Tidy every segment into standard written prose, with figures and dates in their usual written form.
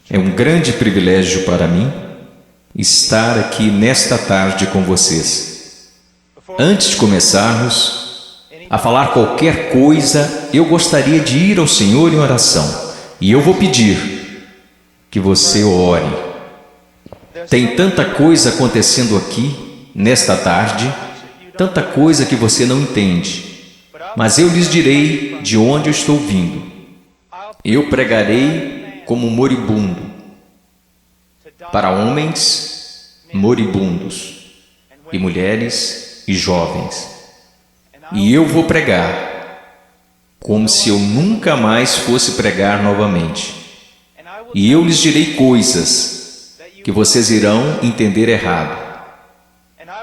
É um grande privilégio para mim estar aqui nesta tarde com vocês. Antes de começarmos a falar qualquer coisa, eu gostaria de ir ao Senhor em oração. E eu vou pedir que você ore. Tem tanta coisa acontecendo aqui nesta tarde, tanta coisa que você não entende. Mas eu lhes direi de onde eu estou vindo. Eu pregarei como moribundo, para homens moribundos, e mulheres e jovens. E eu vou pregar como se eu nunca mais fosse pregar novamente. E eu lhes direi coisas que vocês irão entender errado.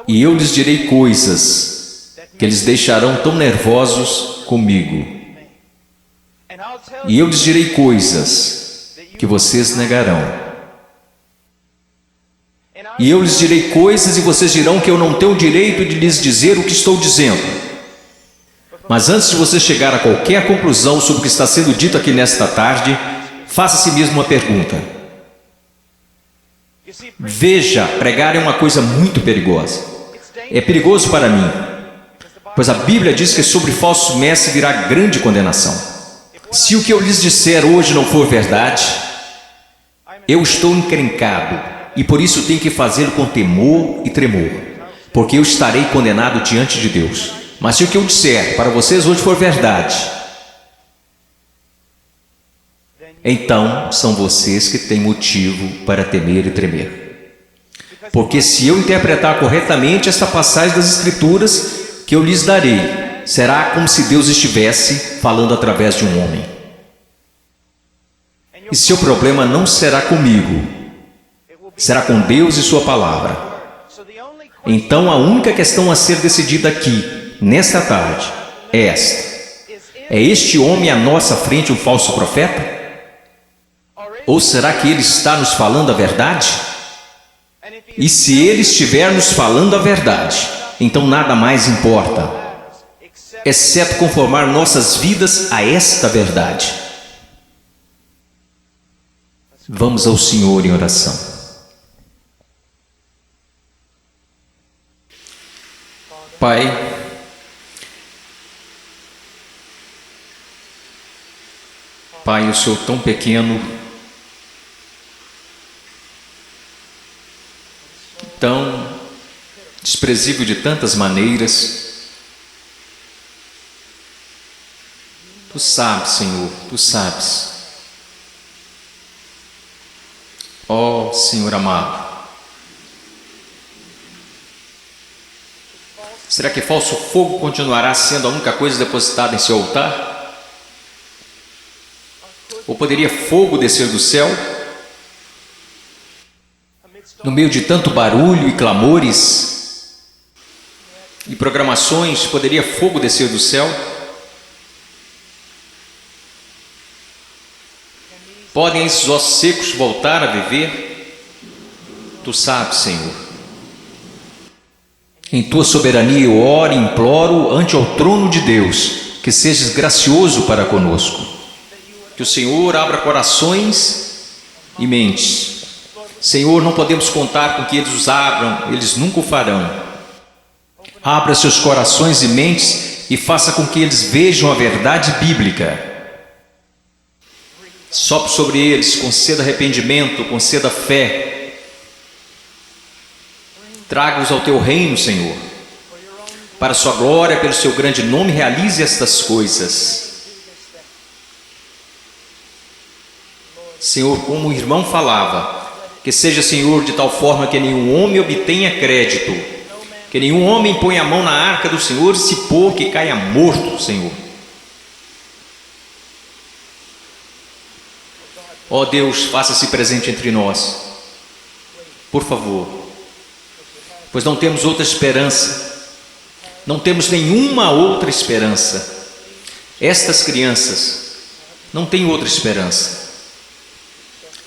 E eu lhes direi coisas que eles deixarão tão nervosos comigo. E eu lhes direi coisas que vocês negarão. E eu lhes direi coisas e vocês dirão que eu não tenho o direito de lhes dizer o que estou dizendo. Mas antes de você chegar a qualquer conclusão sobre o que está sendo dito aqui nesta tarde, faça a si mesmo uma pergunta. Veja, pregar é uma coisa muito perigosa. É perigoso para mim, pois a Bíblia diz que sobre falsos mestres virá grande condenação. Se o que eu lhes disser hoje não for verdade, eu estou encrencado e por isso tenho que fazê-lo com temor e tremor, porque eu estarei condenado diante de Deus. Mas se o que eu disser para vocês hoje for verdade, então são vocês que têm motivo para temer e tremer. Porque se eu interpretar corretamente esta passagem das Escrituras que eu lhes darei, será como se Deus estivesse falando através de um homem. E seu problema não será comigo, será com Deus e sua palavra. Então a única questão a ser decidida aqui, nesta tarde, é esta: é este homem à nossa frente um falso profeta? Ou será que ele está nos falando a verdade? E se ele estiver nos falando a verdade, então nada mais importa, exceto conformar nossas vidas a esta verdade. Vamos ao Senhor em oração. Pai, eu sou tão pequeno, tão desprezível de tantas maneiras. Tu sabes, Senhor, Tu sabes. Ó Senhor amado, será que falso fogo continuará sendo a única coisa depositada em seu altar? Ou poderia fogo descer do céu? No meio de tanto barulho e clamores e programações, poderia fogo descer do céu? Podem esses ossos secos voltar a viver? Tu sabes, Senhor. Em Tua soberania eu oro e imploro ante ao trono de Deus, que sejas gracioso para conosco. Que o Senhor abra corações e mentes. Senhor, não podemos contar com que eles os abram, eles nunca o farão. Abra seus corações e mentes e faça com que eles vejam a verdade bíblica. Sopre sobre eles, conceda arrependimento, conceda fé. Traga-os ao Teu reino, Senhor. Para a Sua glória, pelo Seu grande nome, realize estas coisas. Senhor, como o irmão falava, que seja, Senhor, de tal forma que nenhum homem obtenha crédito, que nenhum homem ponha a mão na arca do Senhor e se pôr que caia morto, Senhor. Ó Deus, faça-se presente entre nós, por favor, pois não temos outra esperança, não temos nenhuma outra esperança. Estas crianças não têm outra esperança,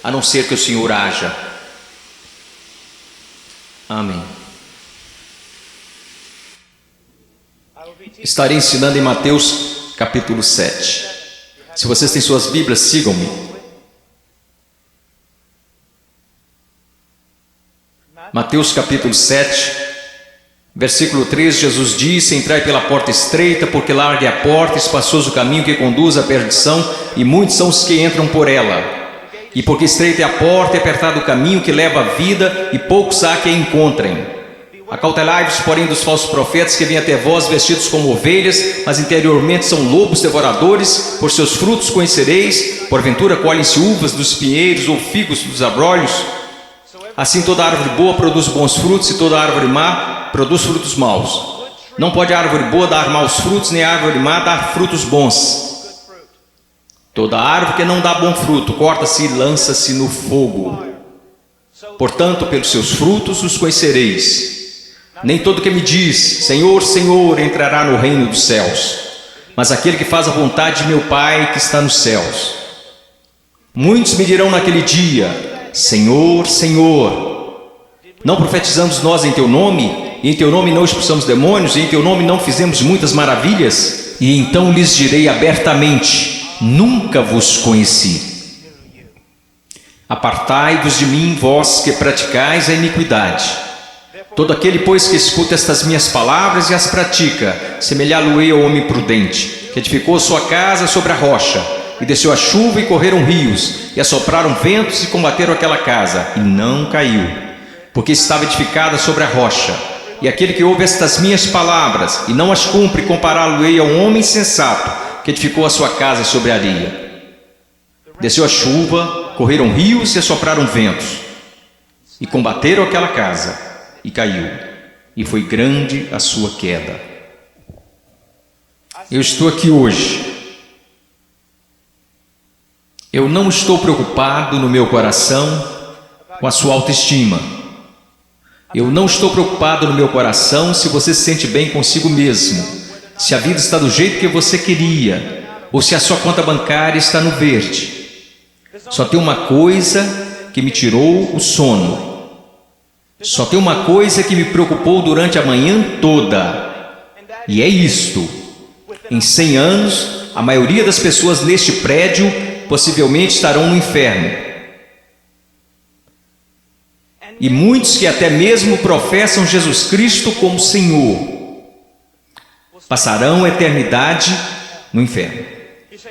a não ser que o Senhor haja. Amém. Estarei ensinando em Mateus capítulo 7. Se vocês têm suas Bíblias, sigam-me. Mateus capítulo 7, versículo 3, Jesus disse: entrai pela porta estreita, porque larga é a porta, espaçoso o caminho que conduz à perdição, e muitos são os que entram por ela. E porque estreita é a porta e apertado o caminho que leva à vida, e poucos há que a encontrem. Acautelai-vos, porém, dos falsos profetas que vêm até vós vestidos como ovelhas, mas interiormente são lobos devoradores. Por seus frutos conhecereis. Porventura colhem-se uvas dos pinheiros ou figos dos abrolhos? Assim toda árvore boa produz bons frutos, e toda árvore má produz frutos maus. Não pode a árvore boa dar maus frutos, nem a árvore má dar frutos bons. Toda árvore que não dá bom fruto corta-se e lança-se no fogo. Portanto, pelos seus frutos os conhecereis. Nem todo que me diz, Senhor, Senhor, entrará no reino dos céus, mas aquele que faz a vontade de meu Pai que está nos céus. Muitos me dirão naquele dia: Senhor, Senhor, não profetizamos nós em teu nome, e em teu nome não expulsamos demônios, e em teu nome não fizemos muitas maravilhas? E então lhes direi abertamente: nunca vos conheci. Apartai-vos de mim, vós que praticais a iniquidade. Todo aquele, pois, que escuta estas minhas palavras e as pratica, semelhá-lo-ei ao homem prudente, que edificou sua casa sobre a rocha, e desceu a chuva e correram rios, e assopraram ventos e combateram aquela casa, e não caiu, porque estava edificada sobre a rocha. E aquele que ouve estas minhas palavras e não as cumpre, compará-lo-ei a um homem sensato, que edificou a sua casa sobre a areia. Desceu a chuva, correram rios e assopraram ventos, e combateram aquela casa, e caiu, e foi grande a sua queda. Eu estou aqui hoje. Eu não estou preocupado no meu coração com a sua autoestima. Eu não estou preocupado no meu coração se você se sente bem consigo mesmo, se a vida está do jeito que você queria, ou se a sua conta bancária está no verde. Só tem uma coisa que me tirou o sono. Só tem uma coisa que me preocupou durante a manhã toda, e é isto: em 100 anos, a maioria das pessoas neste prédio possivelmente estarão no inferno. E muitos que até mesmo professam Jesus Cristo como Senhor passarão a eternidade no inferno.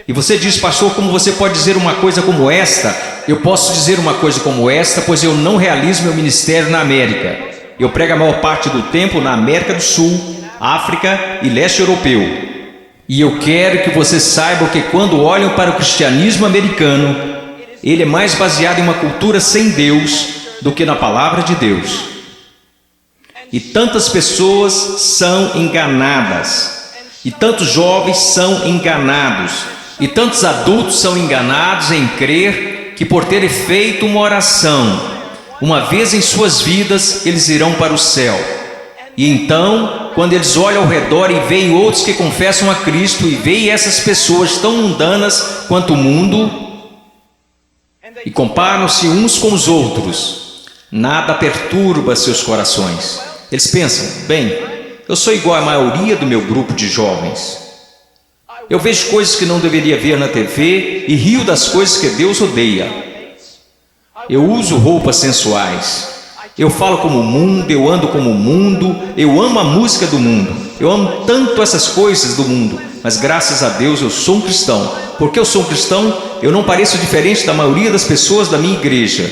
E você diz: pastor, como você pode dizer uma coisa como esta? Eu posso dizer uma coisa como esta, pois eu não realizo meu ministério na América. Eu prego a maior parte do tempo na América do Sul, África e leste europeu. E eu quero que você saiba que quando olham para o cristianismo americano, ele é mais baseado em uma cultura sem Deus do que na palavra de Deus. E tantas pessoas são enganadas, e tantos jovens são enganados, e tantos adultos são enganados em crer que por terem feito uma oração uma vez em suas vidas, eles irão para o céu. E então, quando eles olham ao redor e veem outros que confessam a Cristo, e veem essas pessoas tão mundanas quanto o mundo, e comparam-se uns com os outros, nada perturba seus corações. Eles pensam: bem, eu sou igual à maioria do meu grupo de jovens. Eu vejo coisas que não deveria ver na TV e rio das coisas que Deus odeia. Eu uso roupas sensuais. Eu falo como o mundo, eu ando como o mundo, eu amo a música do mundo. Eu amo tanto essas coisas do mundo, mas graças a Deus eu sou um cristão. Porque eu sou um cristão, eu não pareço diferente da maioria das pessoas da minha igreja.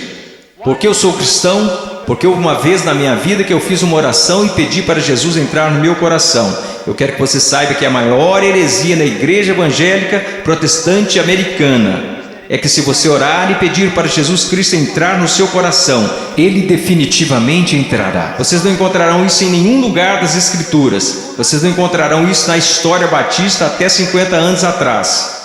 Porque eu sou cristão, porque houve uma vez na minha vida que eu fiz uma oração e pedi para Jesus entrar no meu coração. Eu quero que você saiba que a maior heresia na igreja evangélica protestante americana é que se você orar e pedir para Jesus Cristo entrar no seu coração, Ele definitivamente entrará. Vocês não encontrarão isso em nenhum lugar das Escrituras. Vocês não encontrarão isso na história batista até 50 anos atrás.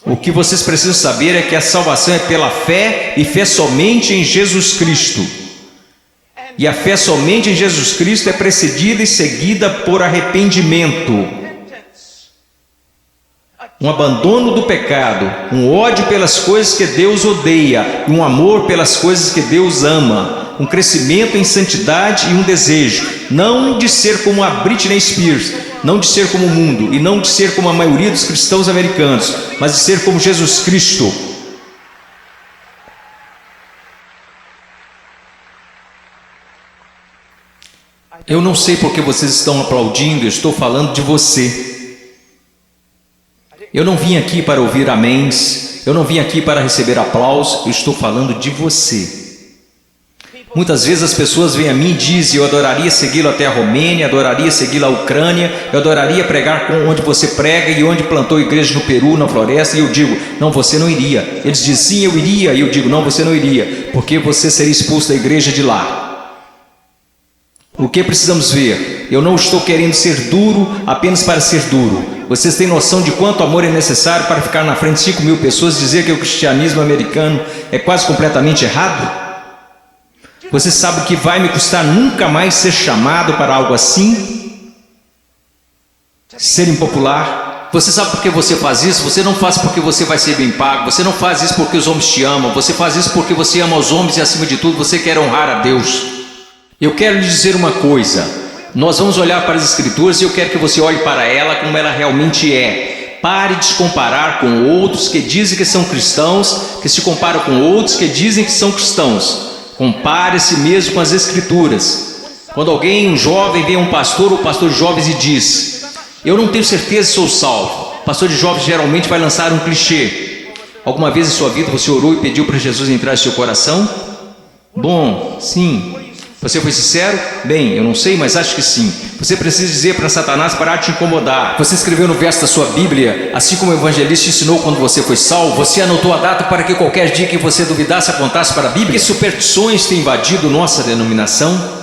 O que vocês precisam saber é que a salvação é pela fé, e fé somente em Jesus Cristo. E a fé somente em Jesus Cristo é precedida e seguida por arrependimento. Um abandono do pecado, um ódio pelas coisas que Deus odeia, e um amor pelas coisas que Deus ama, um crescimento em santidade e um desejo, não de ser como a Britney Spears, não de ser como o mundo, e não de ser como a maioria dos cristãos americanos, mas de ser como Jesus Cristo. Eu não sei porque vocês estão aplaudindo, eu estou falando de você. Eu não vim aqui para ouvir améns, eu não vim aqui para receber aplausos, eu estou falando de você. Muitas vezes as pessoas vêm a mim e dizem: eu adoraria segui-lo até a Romênia, adoraria segui-lo à Ucrânia, eu adoraria pregar onde você prega e onde plantou igreja no Peru, na floresta. E eu digo: não, você não iria. Eles dizem: sim, eu iria. E eu digo: não, você não iria, porque você seria expulso da igreja de lá. O que precisamos ver? Eu não estou querendo ser duro apenas para ser duro. Vocês têm noção de quanto amor é necessário para ficar na frente de 5.000 pessoas e dizer que o cristianismo americano é quase completamente errado? Você sabe o que vai me custar nunca mais ser chamado para algo assim? Ser impopular? Você sabe por que você faz isso? Você não faz porque você vai ser bem pago. Você não faz isso porque os homens te amam. Você faz isso porque você ama os homens e, acima de tudo, você quer honrar a Deus. Eu quero lhe dizer uma coisa. Nós vamos olhar para as Escrituras e eu quero que você olhe para ela como ela realmente é. Pare de se comparar com outros que dizem que são cristãos, que se comparam com outros que dizem que são cristãos. Compare a si mesmo com as Escrituras. Quando alguém, um jovem, vem a um pastor ou pastor de jovens e diz: eu não tenho certeza se sou salvo. O pastor de jovens geralmente vai lançar um clichê. Alguma vez em sua vida você orou e pediu para Jesus entrar em seu coração? Bom, sim. Você foi sincero? Bem, eu não sei, mas acho que sim. Você precisa dizer para Satanás parar de te incomodar. Você escreveu no verso da sua Bíblia, assim como o evangelista ensinou quando você foi salvo. Você anotou a data para que qualquer dia que você duvidasse apontasse para a Bíblia. Que superstições têm invadido nossa denominação?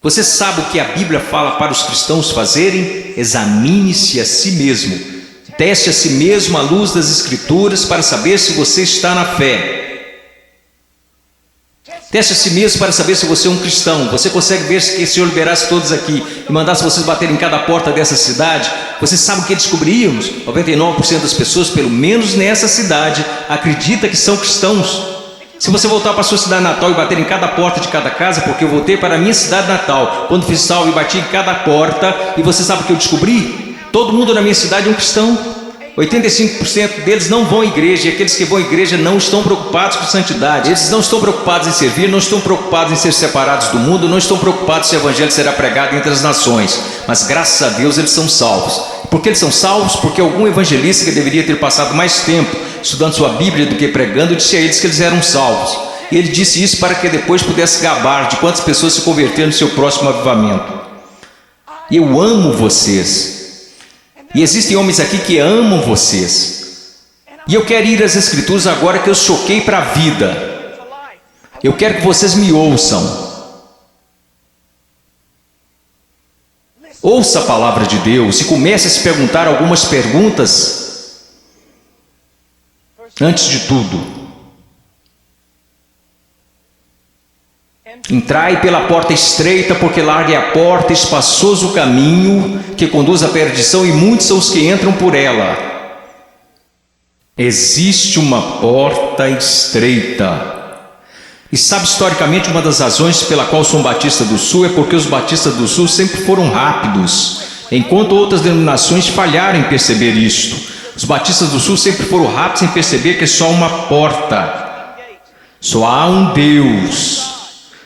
Você sabe o que a Bíblia fala para os cristãos fazerem? Examine-se a si mesmo. Teste a si mesmo à luz das Escrituras para saber se você está na fé. Teste a si mesmo para saber se você é um cristão. Você consegue ver se o Senhor liberasse todos aqui e mandasse vocês baterem em cada porta dessa cidade? Você sabe o que descobriríamos? 99% das pessoas, pelo menos nessa cidade, acredita que são cristãos. Se você voltar para a sua cidade natal e bater em cada porta de cada casa, porque eu voltei para a minha cidade natal, quando fiz salvo e bati em cada porta, e você sabe o que eu descobri? Todo mundo na minha cidade é um cristão. 85% deles não vão à igreja, e aqueles que vão à igreja não estão preocupados com santidade. Eles não estão preocupados em servir, não estão preocupados em ser separados do mundo, não estão preocupados se o evangelho será pregado entre as nações. Mas graças a Deus eles são salvos. Por que eles são salvos? Porque algum evangelista que deveria ter passado mais tempo estudando sua Bíblia do que pregando disse a eles que eles eram salvos. E ele disse isso para que depois pudesse gabar de quantas pessoas se converteram no seu próximo avivamento. E eu amo vocês. E existem homens aqui que amam vocês. E eu quero ir às Escrituras agora que eu choquei para a vida. Eu quero que vocês me ouçam. Ouça a palavra de Deus e comece a se perguntar algumas perguntas. Antes de tudo, entrai pela porta estreita, porque larga é a porta, espaçoso o caminho que conduz à perdição, e muitos são os que entram por ela. Existe uma porta estreita. E sabe, historicamente, uma das razões pela qual sou um Batista do Sul é porque os Batistas do Sul sempre foram rápidos, enquanto outras denominações falharam em perceber isto. Os Batistas do Sul sempre foram rápidos em perceber que é só uma porta. Só há um Deus.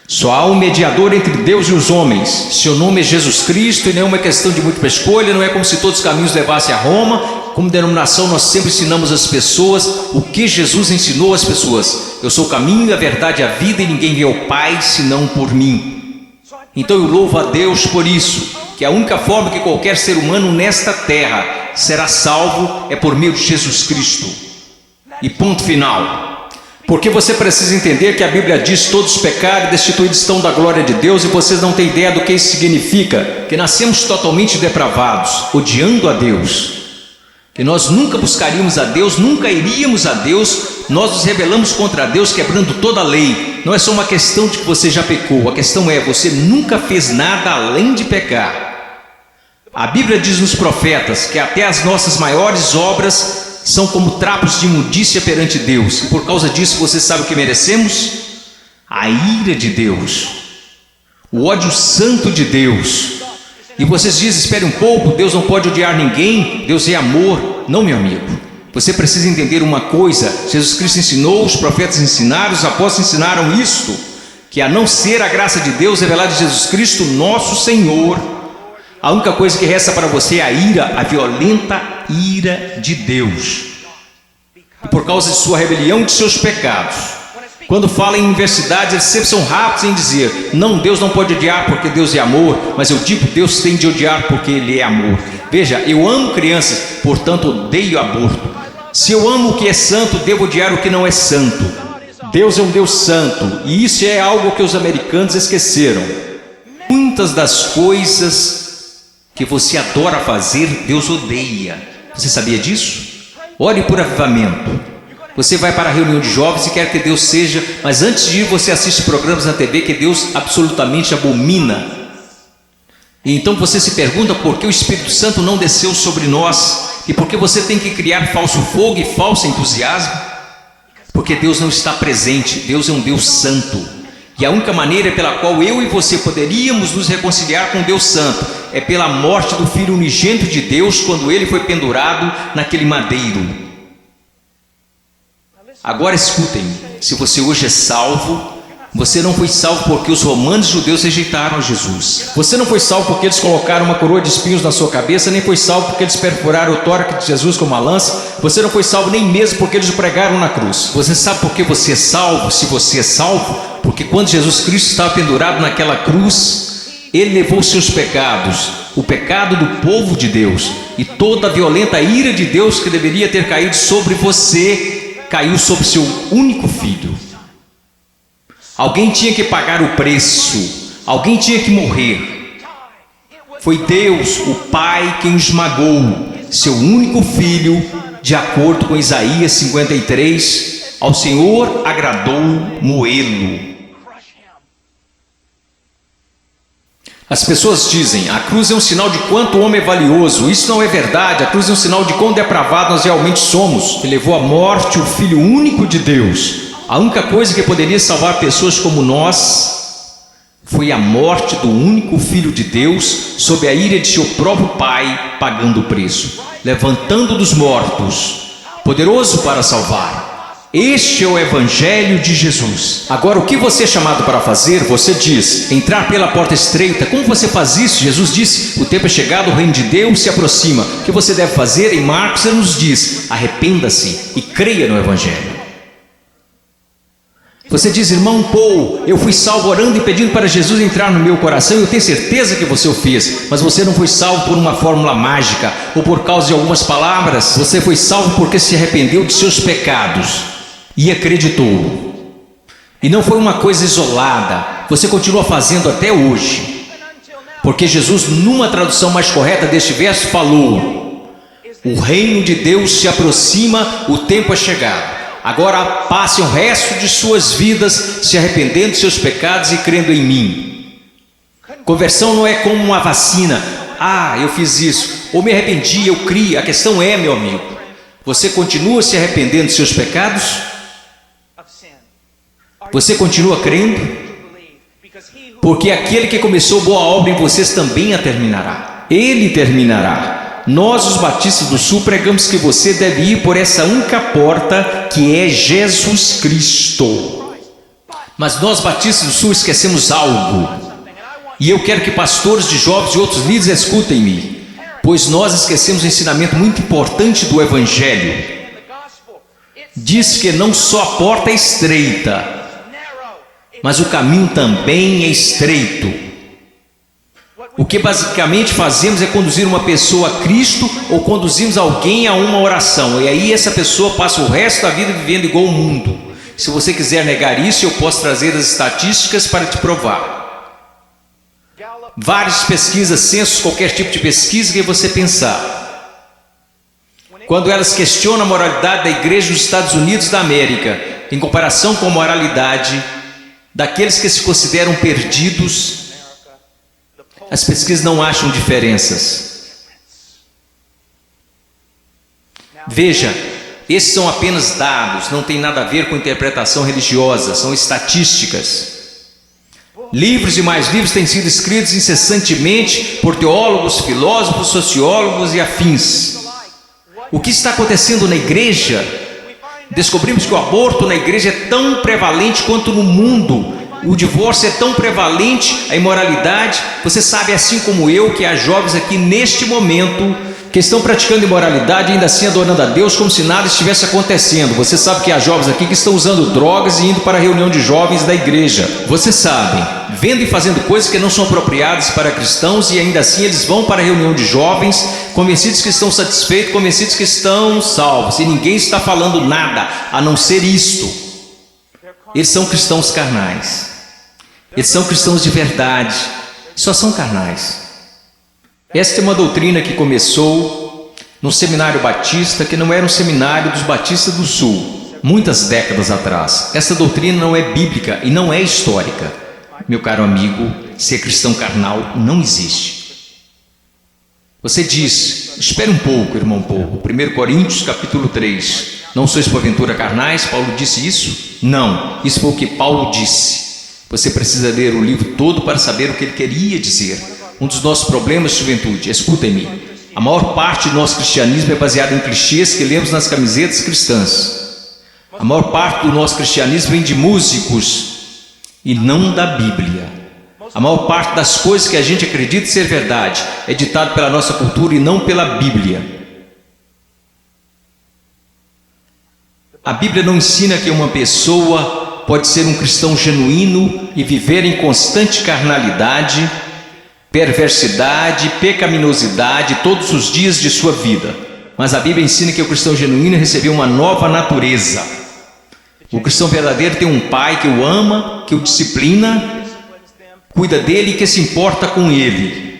Só há um mediador entre Deus e os homens. Seu nome é Jesus Cristo, e não é uma questão de múltipla escolha. Não é como se todos os caminhos levassem a Roma. Como denominação, nós sempre ensinamos às pessoas o que Jesus ensinou às pessoas. Eu sou o caminho, a verdade e a vida, e ninguém vê ao Pai senão por mim. Então eu louvo a Deus por isso, que a única forma que qualquer ser humano nesta terra será salvo é por meio de Jesus Cristo. E ponto final. Porque você precisa entender que a Bíblia diz: todos pecaram e destituídos estão da glória de Deus, e vocês não têm ideia do que isso significa. Que nascemos totalmente depravados, odiando a Deus, que nós nunca buscaríamos a Deus, nunca iríamos a Deus, nós nos rebelamos contra Deus, quebrando toda a lei. Não é só uma questão de que você já pecou, a questão é: você nunca fez nada além de pecar. A Bíblia diz nos profetas que até as nossas maiores obras são como trapos de imundícia perante Deus. E por causa disso, você sabe o que merecemos? A ira de Deus, o ódio santo de Deus. E vocês dizem: espere um pouco, Deus não pode odiar ninguém, Deus é amor. Não, meu amigo, você precisa entender uma coisa: Jesus Cristo ensinou, os profetas ensinaram, os apóstolos ensinaram isto. que a não ser a graça de Deus revelada em Jesus Cristo, nosso Senhor, a única coisa que resta para você é a ira, a violenta ira de Deus, e por causa de sua rebelião e de seus pecados. Quando fala em universidades, eles sempre são rápidos em dizer: não, Deus não pode odiar porque Deus é amor, mas eu digo, Deus tem de odiar porque Ele é amor. Veja, eu amo crianças, portanto odeio aborto. Se eu amo o que é santo, devo odiar o que não é santo. Deus é um Deus santo, e isso é algo que os americanos esqueceram. Muitas das coisas que você adora fazer, Deus odeia. Você sabia disso? Ore por avivamento. Você vai para a reunião de jovens e quer que Deus seja, mas antes de ir você assiste programas na TV que Deus absolutamente abomina. E então você se pergunta por que o Espírito Santo não desceu sobre nós e por que você tem que criar falso fogo e falso entusiasmo. Porque Deus não está presente. Deus é um Deus santo, e a única maneira pela qual eu e você poderíamos nos reconciliar com Deus santo é pela morte do Filho unigênito de Deus, quando ele foi pendurado naquele madeiro. Agora escutem, se você hoje é salvo, você não foi salvo porque os romanos judeus rejeitaram Jesus. Você não foi salvo porque eles colocaram uma coroa de espinhos na sua cabeça, nem foi salvo porque eles perfuraram o tórax de Jesus com uma lança. Você não foi salvo nem mesmo porque eles o pregaram na cruz. Você sabe por que você é salvo? Se você é salvo, porque quando Jesus Cristo estava pendurado naquela cruz, Ele levou os seus pecados, o pecado do povo de Deus, e toda a violenta ira de Deus que deveria ter caído sobre você, caiu sobre seu único filho. Alguém tinha que pagar o preço, alguém tinha que morrer. Foi Deus, o Pai, quem esmagou seu único filho, de acordo com Isaías 53, ao Senhor agradou moê-lo. As pessoas dizem: a cruz é um sinal de quanto o homem é valioso. Isso não é verdade. A cruz é um sinal de quão depravado nós realmente somos. Ele levou à morte o Filho único de Deus. A única coisa que poderia salvar pessoas como nós foi a morte do único Filho de Deus, sob a ira de seu próprio Pai, pagando o preço, levantando dos mortos, poderoso para salvar. Este é o Evangelho de Jesus. Agora, o que você é chamado para fazer? Você diz: entrar pela porta estreita. Como você faz isso? Jesus disse: o tempo é chegado, o reino de Deus se aproxima. O que você deve fazer? Em Marcos ele nos diz: arrependa-se e creia no Evangelho. Você diz: irmão Paul, eu fui salvo orando e pedindo para Jesus entrar no meu coração, e eu tenho certeza que você o fez, mas você não foi salvo por uma fórmula mágica ou por causa de algumas palavras. Você foi salvo porque se arrependeu de seus pecados e acreditou. E não foi uma coisa isolada, você continua fazendo até hoje, porque Jesus, numa tradução mais correta deste verso, falou: o reino de Deus se aproxima, o tempo é chegado. Agora passem o resto de suas vidas se arrependendo de seus pecados e crendo em mim. Conversão não é como uma vacina. Ah, eu fiz isso, ou me arrependi, eu criei. A questão é, meu amigo, você continua se arrependendo de seus pecados? Você continua crendo? Porque aquele que começou boa obra em vocês também a terminará. Ele terminará. Nós, os batistas do Sul, pregamos que você deve ir por essa única porta, que é Jesus Cristo. Mas nós, batistas do Sul, esquecemos algo. E eu quero que pastores de jovens e outros líderes escutem-me, pois nós esquecemos um ensinamento muito importante do Evangelho. Diz que não só a porta é estreita, mas o caminho também é estreito. O que basicamente fazemos é conduzir uma pessoa a Cristo, ou conduzimos alguém a uma oração, e aí essa pessoa passa o resto da vida vivendo igual ao mundo. Se você quiser negar isso, eu posso trazer as estatísticas para te provar. Várias pesquisas, censos, qualquer tipo de pesquisa que você pensar, quando elas questionam a moralidade da igreja dos Estados Unidos da América em comparação com a moralidade daqueles que se consideram perdidos, as pesquisas não acham diferenças. Veja, esses são apenas dados, não tem nada a ver com interpretação religiosa, são estatísticas. Livros e mais livros têm sido escritos incessantemente por teólogos, filósofos, sociólogos e afins. O que está acontecendo na igreja? Descobrimos que o aborto na igreja é tão prevalente quanto no mundo, O divórcio é tão prevalente, a imoralidade. Você sabe, assim como eu, que há jovens aqui neste momento que estão praticando imoralidade e ainda assim adorando a Deus como se nada estivesse acontecendo. Você sabe que há jovens aqui que estão usando drogas e indo para a reunião de jovens da igreja. Você sabe, vendo e fazendo coisas que não são apropriadas para cristãos e ainda assim eles vão para a reunião de jovens, convencidos que estão satisfeitos, convencidos que estão salvos, e ninguém está falando nada a não ser isto. Eles são cristãos carnais. Eles são cristãos de verdade, só são carnais. Esta é uma doutrina que começou no seminário batista, que não era um seminário dos batistas do sul, muitas décadas atrás. Essa doutrina não é bíblica e não é histórica. Meu caro amigo, ser cristão carnal não existe. Você diz, espere um pouco, irmão Paulo, 1 Coríntios capítulo 3, não sois porventura carnais? Paulo disse isso? Não, isso foi o que Paulo disse. Você precisa ler o livro todo para saber o que ele queria dizer. Um dos nossos problemas, juventude, escutem-me, a maior parte do nosso cristianismo é baseado em clichês que lemos nas camisetas cristãs. A maior parte do nosso cristianismo vem de músicos e não da Bíblia. A maior parte das coisas que a gente acredita ser verdade é ditado pela nossa cultura e não pela Bíblia. A Bíblia não ensina que uma pessoa pode ser um cristão genuíno e viver em constante carnalidade, perversidade, pecaminosidade todos os dias de sua vida. Mas a Bíblia ensina que o cristão genuíno recebeu uma nova natureza. O cristão verdadeiro tem um pai que o ama, que o disciplina, cuida dele e que se importa com ele.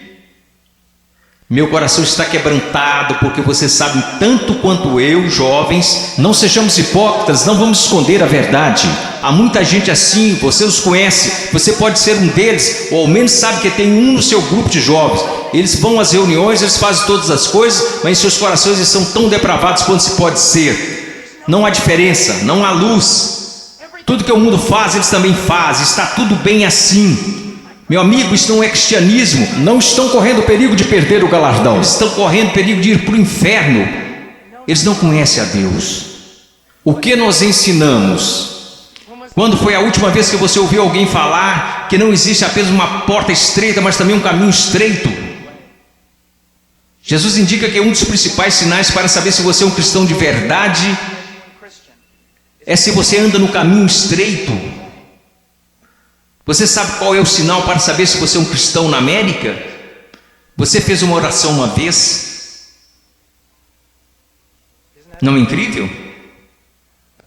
Meu coração está quebrantado porque você sabe tanto quanto eu, jovens. Não sejamos hipócritas, não vamos esconder a verdade. Há muita gente assim, você os conhece, você pode ser um deles, ou ao menos sabe que tem um no seu grupo de jovens. Eles vão às reuniões, eles fazem todas as coisas, mas em seus corações eles são tão depravados quanto se pode ser. Não há diferença, não há luz. Tudo que o mundo faz, eles também fazem, está tudo bem assim. Meu amigo, isso não é cristianismo. Não estão correndo perigo de perder o galardão, eles estão correndo perigo de ir para o inferno. Eles não conhecem a Deus. O que nós ensinamos? Quando foi a última vez que você ouviu alguém falar que não existe apenas uma porta estreita, mas também um caminho estreito? Jesus indica que um dos principais sinais para saber se você é um cristão de verdade é se você anda no caminho estreito. Você sabe qual é o sinal para saber se você é um cristão na América? Você fez uma oração uma vez? Não é incrível?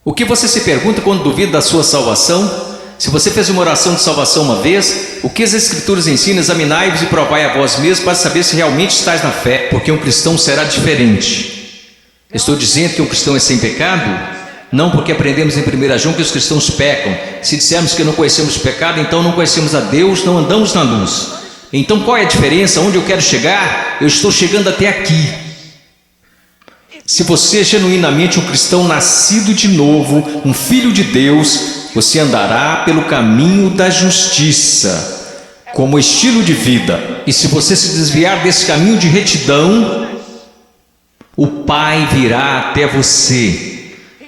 O que você se pergunta quando duvida da sua salvação? Se você fez uma oração de salvação uma vez, o que as Escrituras ensinam? Examinai-vos e provai a vós mesmos para saber se realmente estáis na fé, porque um cristão será diferente. Estou dizendo que um cristão é sem pecado? Não, porque aprendemos em 1 João que os cristãos pecam. Se dissermos que não conhecemos o pecado, então não conhecemos a Deus, não andamos na luz. Então qual é a diferença? Onde eu quero chegar? Eu estou chegando até aqui. Se você é genuinamente um cristão nascido de novo, um filho de Deus, você andará pelo caminho da justiça, como estilo de vida. E se você se desviar desse caminho de retidão, o Pai virá até você.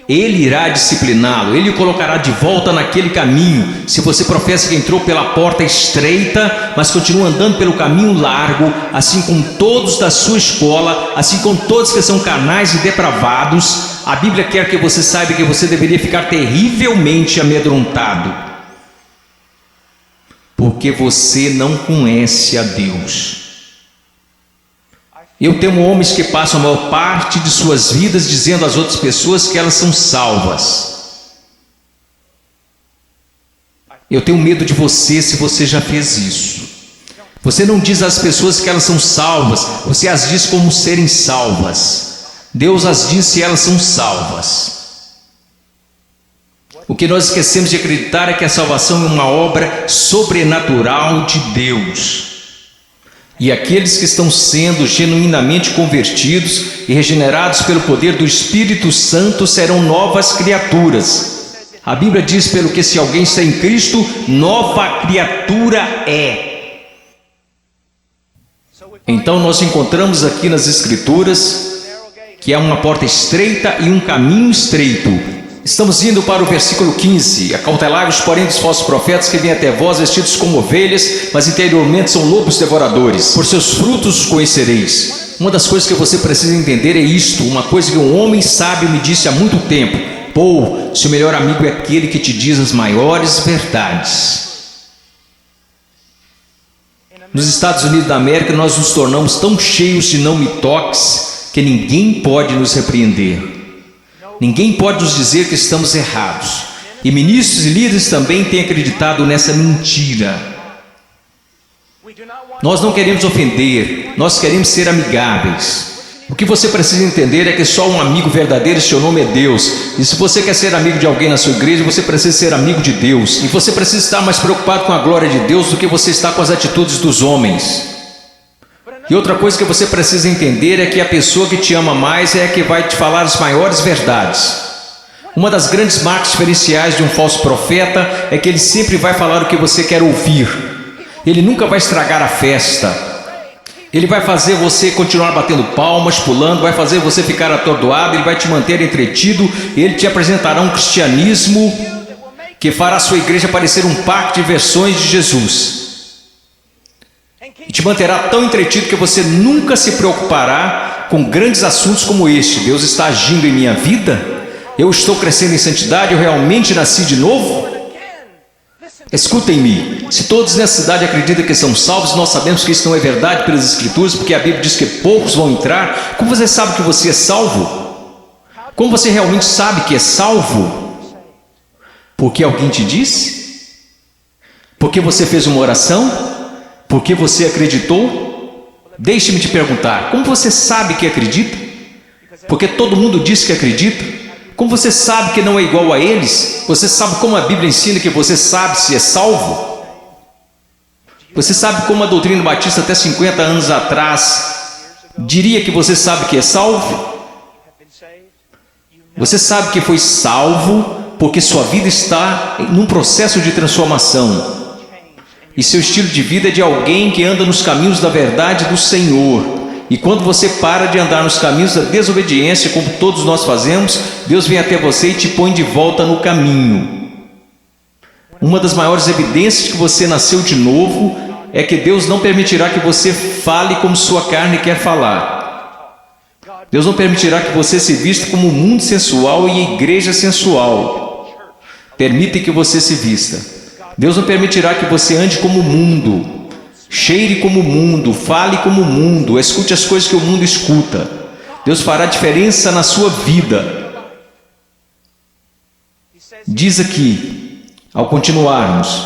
Ele irá discipliná-lo, ele o colocará de volta naquele caminho. Se você professa que entrou pela porta estreita, mas continua andando pelo caminho largo, assim como todos da sua escola, assim como todos que são carnais e depravados, a Bíblia quer que você saiba que você deveria ficar terrivelmente amedrontado, porque você não conhece a Deus. Eu temo homens que passam a maior parte de suas vidas dizendo às outras pessoas que elas são salvas. Eu tenho medo de você se você já fez isso. Você não diz às pessoas que elas são salvas, você as diz como serem salvas. Deus as diz se elas são salvas. O que nós esquecemos de acreditar é que a salvação é uma obra sobrenatural de Deus. E aqueles que estão sendo genuinamente convertidos e regenerados pelo poder do Espírito Santo serão novas criaturas. A Bíblia diz, pelo que se alguém está em Cristo, nova criatura é. Então nós encontramos aqui nas Escrituras que há uma porta estreita e um caminho estreito. Estamos indo para o versículo 15. Acautelai-vos, porém, dos falsos profetas que vêm até vós vestidos como ovelhas, mas interiormente são lobos devoradores. Por seus frutos os conhecereis. Uma das coisas que você precisa entender é isto, uma coisa que um homem sábio me disse há muito tempo: Paul, seu melhor amigo é aquele que te diz as maiores verdades. Nos Estados Unidos da América, nós nos tornamos tão cheios de não me toques que ninguém pode nos repreender. Ninguém pode nos dizer que estamos errados. E ministros e líderes também têm acreditado nessa mentira. Nós não queremos ofender, nós queremos ser amigáveis. O que você precisa entender é que só um amigo verdadeiro, seu nome é Deus. E se você quer ser amigo de alguém na sua igreja, você precisa ser amigo de Deus. E você precisa estar mais preocupado com a glória de Deus do que você está com as atitudes dos homens. E outra coisa que você precisa entender é que a pessoa que te ama mais é a que vai te falar as maiores verdades. Uma das grandes marcas diferenciais de um falso profeta é que ele sempre vai falar o que você quer ouvir. Ele nunca vai estragar a festa. Ele vai fazer você continuar batendo palmas, pulando, vai fazer você ficar atordoado, ele vai te manter entretido, ele te apresentará um cristianismo que fará a sua igreja parecer um parque de versões de Jesus. E te manterá tão entretido que você nunca se preocupará com grandes assuntos como este. Deus está agindo em minha vida? Eu estou crescendo em santidade? Eu realmente nasci de novo? Escutem-me, se todos nessa cidade acreditam que são salvos, nós sabemos que isso não é verdade pelas Escrituras, porque a Bíblia diz que poucos vão entrar. Como você sabe que você é salvo? Como você realmente sabe que é salvo? Porque alguém te disse? Porque você fez uma oração? Porque você acreditou? Deixe-me te perguntar, como você sabe que acredita? Porque todo mundo diz que acredita. Como você sabe que não é igual a eles? Você sabe como a Bíblia ensina que você sabe se é salvo? Você sabe como a doutrina batista até 50 anos atrás diria que você sabe que é salvo? Você sabe que foi salvo porque sua vida está num processo de transformação. E seu estilo de vida é de alguém que anda nos caminhos da verdade do Senhor. E quando você para de andar nos caminhos da desobediência, como todos nós fazemos, Deus vem até você e te põe de volta no caminho. Uma das maiores evidências que você nasceu de novo é que Deus não permitirá que você fale como sua carne quer falar. Deus não permitirá que você se vista como um mundo sensual e igreja sensual. Permite que você se vista. Deus não permitirá que você ande como o mundo. Cheire como o mundo, fale como o mundo, escute as coisas que o mundo escuta. Deus fará diferença na sua vida. Diz aqui, ao continuarmos,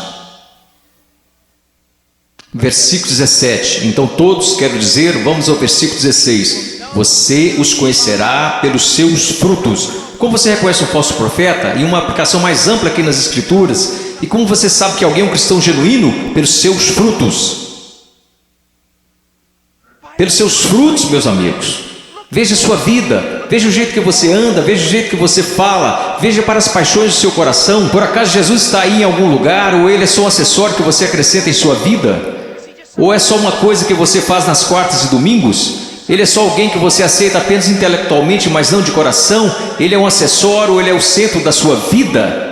versículo 17. Então todos, quero dizer, vamos ao versículo 16. Você os conhecerá pelos seus frutos. Como você reconhece um falso profeta? E uma aplicação mais ampla aqui nas Escrituras. E como você sabe que alguém é um cristão genuíno? Pelos seus frutos. Pelos seus frutos, meus amigos. Veja a sua vida, veja o jeito que você anda, veja o jeito que você fala, veja para as paixões do seu coração. Por acaso Jesus está aí em algum lugar, ou ele é só um acessório que você acrescenta em sua vida? Ou é só uma coisa que você faz nas quartas e domingos? Ele é só alguém que você aceita apenas intelectualmente, mas não de coração? Ele é um acessório, ele é o centro da sua vida?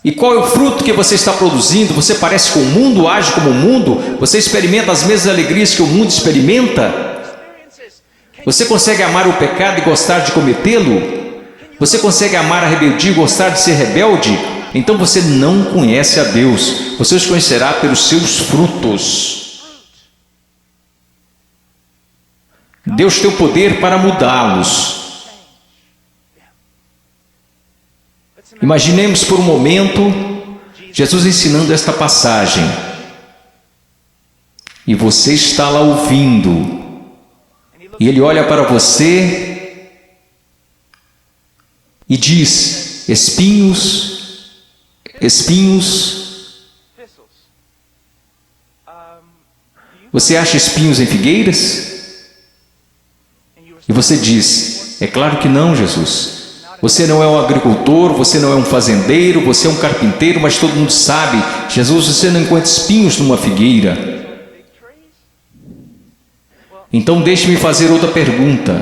E qual é o fruto que você está produzindo? Você parece com o mundo, age como o mundo? Você experimenta as mesmas alegrias que o mundo experimenta? Você consegue amar o pecado e gostar de cometê-lo? Você consegue amar a rebeldia e gostar de ser rebelde? Então você não conhece a Deus. Você os conhecerá pelos seus frutos. Deus tem o poder para mudá-los. Imaginemos por um momento Jesus ensinando esta passagem. E você está lá ouvindo. E ele olha para você e diz: espinhos, espinhos. Você acha espinhos em figueiras? E você diz: é claro que não, Jesus. Você não é um agricultor, você não é um fazendeiro, você é um carpinteiro, mas todo mundo sabe, Jesus, você não encontra espinhos numa figueira. Então deixe-me fazer outra pergunta.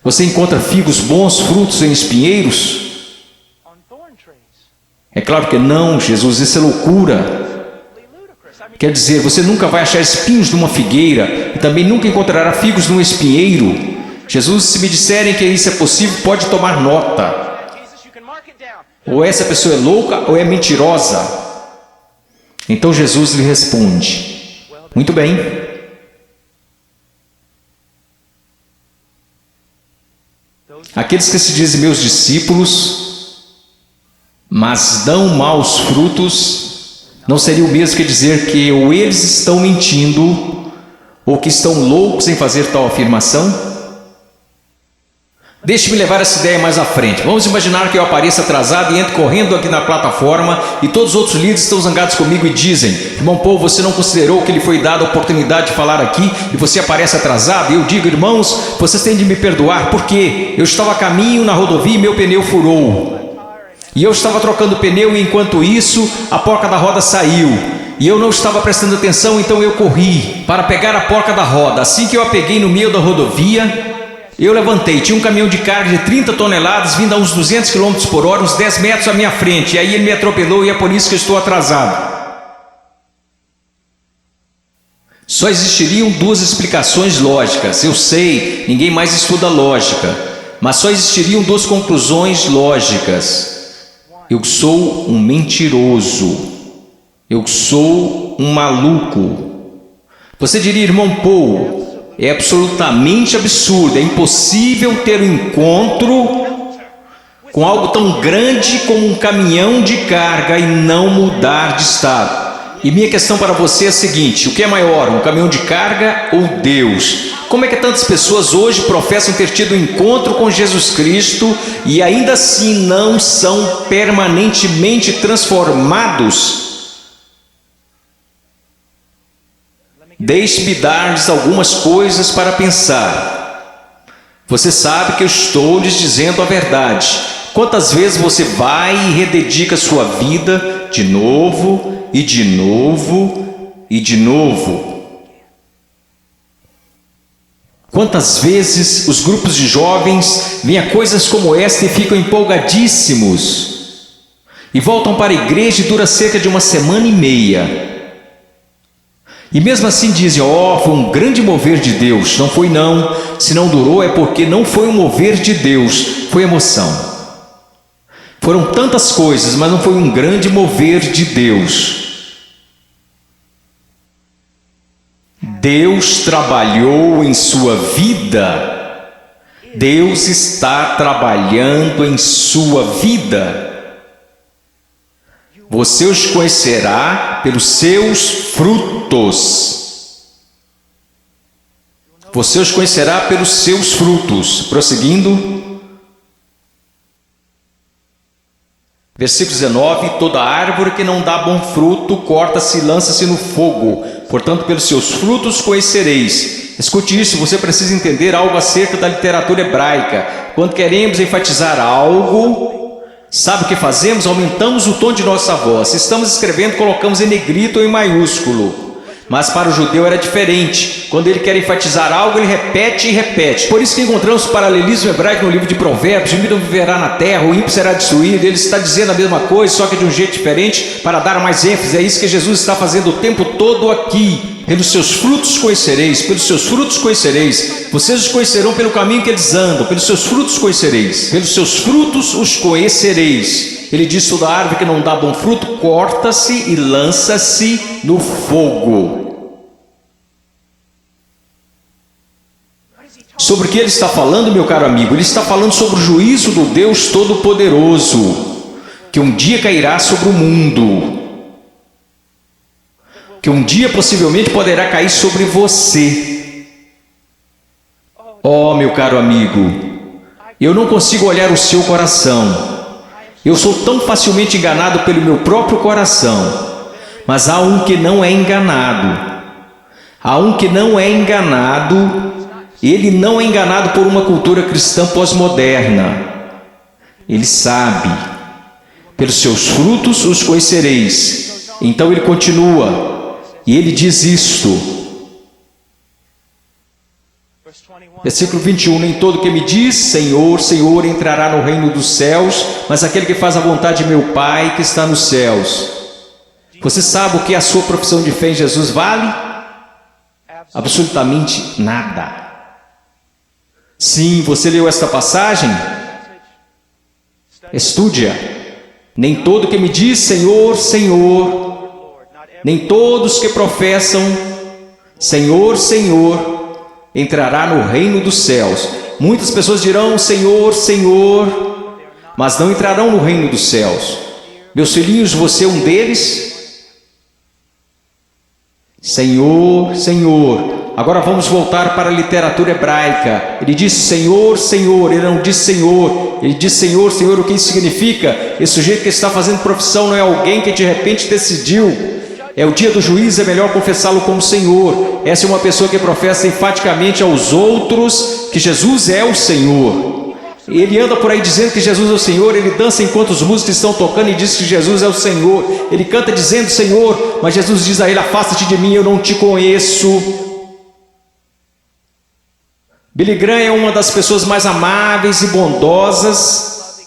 Você encontra figos bons, frutos em espinheiros? É claro que não, Jesus, isso é loucura. Quer dizer, você nunca vai achar espinhos numa figueira e também nunca encontrará figos num espinheiro. Jesus, se me disserem que isso é possível, pode tomar nota. Ou essa pessoa é louca ou é mentirosa. Então Jesus lhe responde: muito bem. Aqueles que se dizem meus discípulos, mas dão maus frutos, não seria o mesmo que dizer que ou eles estão mentindo, ou que estão loucos em fazer tal afirmação? Deixe-me levar essa ideia mais à frente. Vamos imaginar que eu apareça atrasado e entro correndo aqui na plataforma e todos os outros líderes estão zangados comigo e dizem: irmão Paul, você não considerou que lhe foi dada a oportunidade de falar aqui e você aparece atrasado? E eu digo: irmãos, vocês têm de me perdoar porque eu estava a caminho na rodovia e meu pneu furou. E eu estava trocando o pneu e enquanto isso a porca da roda saiu. E eu não estava prestando atenção, então eu corri para pegar a porca da roda. Assim que eu a peguei no meio da rodovia, eu levantei, tinha um caminhão de carga de 30 toneladas vindo a uns 200 km por hora, uns 10 metros à minha frente. E aí ele me atropelou e é por isso que eu estou atrasado. Só existiriam duas explicações lógicas. Eu sei, ninguém mais estuda lógica. Mas só existiriam duas conclusões lógicas. Eu sou um mentiroso. Eu sou um maluco. Você diria: irmão Paul, é absolutamente absurdo, é impossível ter um encontro com algo tão grande como um caminhão de carga e não mudar de estado. E minha questão para você é a seguinte: o que é maior, um caminhão de carga ou Deus? Como é que tantas pessoas hoje professam ter tido um encontro com Jesus Cristo e ainda assim não são permanentemente transformados? Deixe-me dar-lhes algumas coisas para pensar. Você sabe que eu estou lhes dizendo a verdade. Quantas vezes você vai e rededica sua vida de novo e de novo e de novo? Quantas vezes os grupos de jovens veem a coisas como esta e ficam empolgadíssimos e voltam para a igreja e dura cerca de uma semana e meia. E mesmo assim dizem: foi um grande mover de Deus. Não foi não. Se não durou é porque não foi um mover de Deus, foi emoção. Foram tantas coisas, mas não foi um grande mover de Deus. Deus trabalhou em sua vida. Deus está trabalhando em sua vida. Você os conhecerá pelos seus frutos. Você os conhecerá pelos seus frutos. Prosseguindo. Versículo 19. Toda árvore que não dá bom fruto, corta-se e lança-se no fogo. Portanto, pelos seus frutos conhecereis. Escute isso, você precisa entender algo acerca da literatura hebraica. Quando queremos enfatizar algo, sabe o que fazemos? Aumentamos o tom de nossa voz. Se estamos escrevendo, colocamos em negrito ou em maiúsculo. Mas para o judeu era diferente. Quando ele quer enfatizar algo, ele repete e repete. Por isso que encontramos o paralelismo hebraico no livro de Provérbios: o ímpio viverá na terra, o ímpio será destruído. Ele está dizendo a mesma coisa, só que de um jeito diferente, para dar mais ênfase. É isso que Jesus está fazendo o tempo todo aqui. Pelos seus frutos conhecereis, pelos seus frutos conhecereis. Vocês os conhecerão pelo caminho que eles andam, pelos seus frutos conhecereis, pelos seus frutos os conhecereis. Ele diz: toda árvore que não dá bom fruto, corta-se e lança-se no fogo. Sobre o que ele está falando, meu caro amigo? Ele está falando sobre o juízo do Deus Todo-Poderoso, que um dia cairá sobre o mundo, que um dia possivelmente poderá cair sobre você. Meu caro amigo, eu não consigo olhar o seu coração. Eu sou tão facilmente enganado pelo meu próprio coração. Mas há um que não é enganado. Há um que não é enganado. Ele não é enganado por uma cultura cristã pós-moderna. Ele sabe. Pelos seus frutos os conhecereis. Então ele continua. E ele diz isto: Versículo 21, nem todo que me diz Senhor, Senhor entrará no reino dos céus, mas aquele que faz a vontade de meu Pai que está nos céus. Você sabe o que a sua profissão de fé em Jesus vale? Absolutamente nada. Sim, você leu esta passagem? Estude-a. Nem todo que me diz Senhor, Senhor, nem todos que professam Senhor, Senhor, entrará no reino dos céus. Muitas pessoas dirão Senhor, Senhor, mas não entrarão no reino dos céus. Meus filhinhos, você é um deles? Senhor, Senhor. Agora vamos voltar para a literatura hebraica. Ele disse Senhor, Senhor, ele não disse Senhor. Ele disse Senhor, Senhor, o que isso significa? Esse sujeito que está fazendo profissão não é alguém que de repente decidiu. É o dia do juízo, é melhor confessá-lo como Senhor. Essa é uma pessoa que professa enfaticamente aos outros que Jesus é o Senhor. Ele anda por aí dizendo que Jesus é o Senhor, ele dança enquanto os músicos estão tocando e diz que Jesus é o Senhor. Ele canta dizendo Senhor, mas Jesus diz a ele, afasta-te de mim, eu não te conheço. Billy Graham é uma das pessoas mais amáveis e bondosas,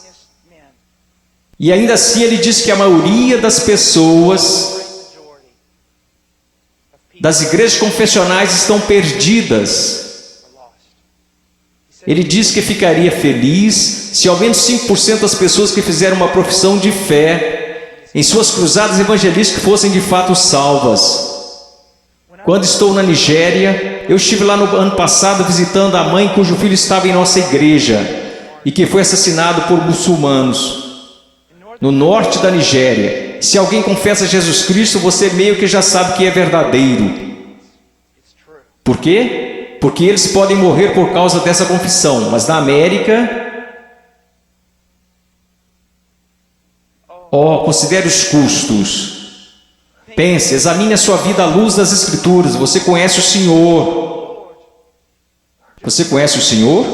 e ainda assim ele diz que a maioria das pessoas das igrejas confessionais estão perdidas. Ele diz que ficaria feliz se ao menos 5% das pessoas que fizeram uma profissão de fé em suas cruzadas evangelísticas fossem de fato salvas. Quando estou na Nigéria, eu estive lá no ano passado visitando a mãe cujo filho estava em nossa igreja e que foi assassinado por muçulmanos. No norte da Nigéria, se alguém confessa Jesus Cristo, você meio que já sabe que é verdadeiro. Por quê? Porque eles podem morrer por causa dessa confissão, mas na América, considere os custos. Pense, examine a sua vida à luz das Escrituras. Você conhece o Senhor? Você conhece o Senhor?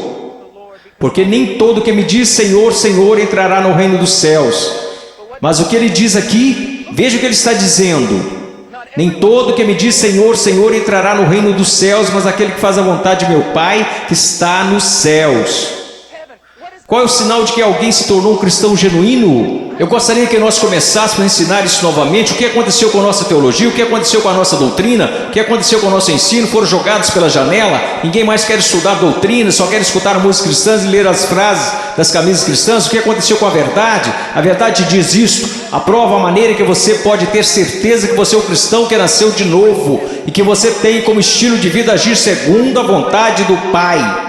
Porque nem todo que me diz Senhor, Senhor entrará no reino dos céus. Mas o que ele diz aqui, veja o que ele está dizendo. Nem todo que me diz Senhor, Senhor entrará no reino dos céus, mas aquele que faz a vontade de meu Pai que está nos céus. Qual é o sinal de que alguém se tornou um cristão genuíno? Eu gostaria que nós começássemos a ensinar isso novamente. O que aconteceu com a nossa teologia? O que aconteceu com a nossa doutrina? O que aconteceu com o nosso ensino? Foram jogados pela janela? Ninguém mais quer estudar doutrina, só quer escutar músicas cristãs e ler as frases das camisas cristãs. O que aconteceu com a verdade? A verdade diz isto. Aprova a maneira que você pode ter certeza que você é um cristão que nasceu de novo e que você tem como estilo de vida agir segundo a vontade do Pai.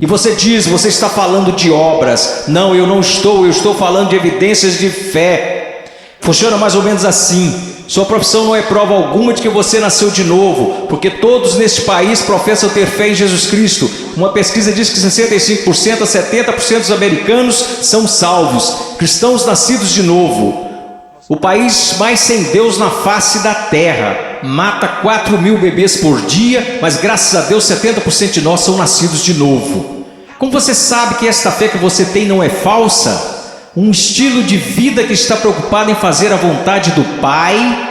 E você diz, você está falando de obras. Não, eu não estou, eu estou falando de evidências de fé. Funciona mais ou menos assim. Sua profissão não é prova alguma de que você nasceu de novo, porque todos neste país professam ter fé em Jesus Cristo. Uma pesquisa diz que 65% a 70% dos americanos são salvos, cristãos nascidos de novo. O país mais sem Deus na face da terra mata 4.000 bebês por dia, mas graças a Deus 70% de nós são nascidos de novo. Como você sabe que esta fé que você tem não é falsa? Um estilo de vida que está preocupado em fazer a vontade do Pai,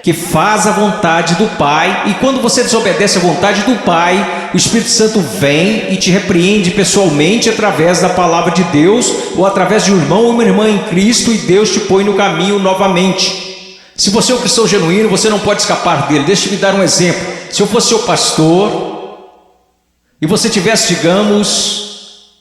que faz a vontade do Pai, e quando você desobedece a vontade do Pai, o Espírito Santo vem e te repreende pessoalmente através da palavra de Deus, ou através de um irmão ou uma irmã em Cristo, e Deus te põe no caminho novamente. Se você é um cristão genuíno, você não pode escapar dele. Deixa eu me dar um exemplo. Se eu fosse seu pastor, e você tivesse, digamos,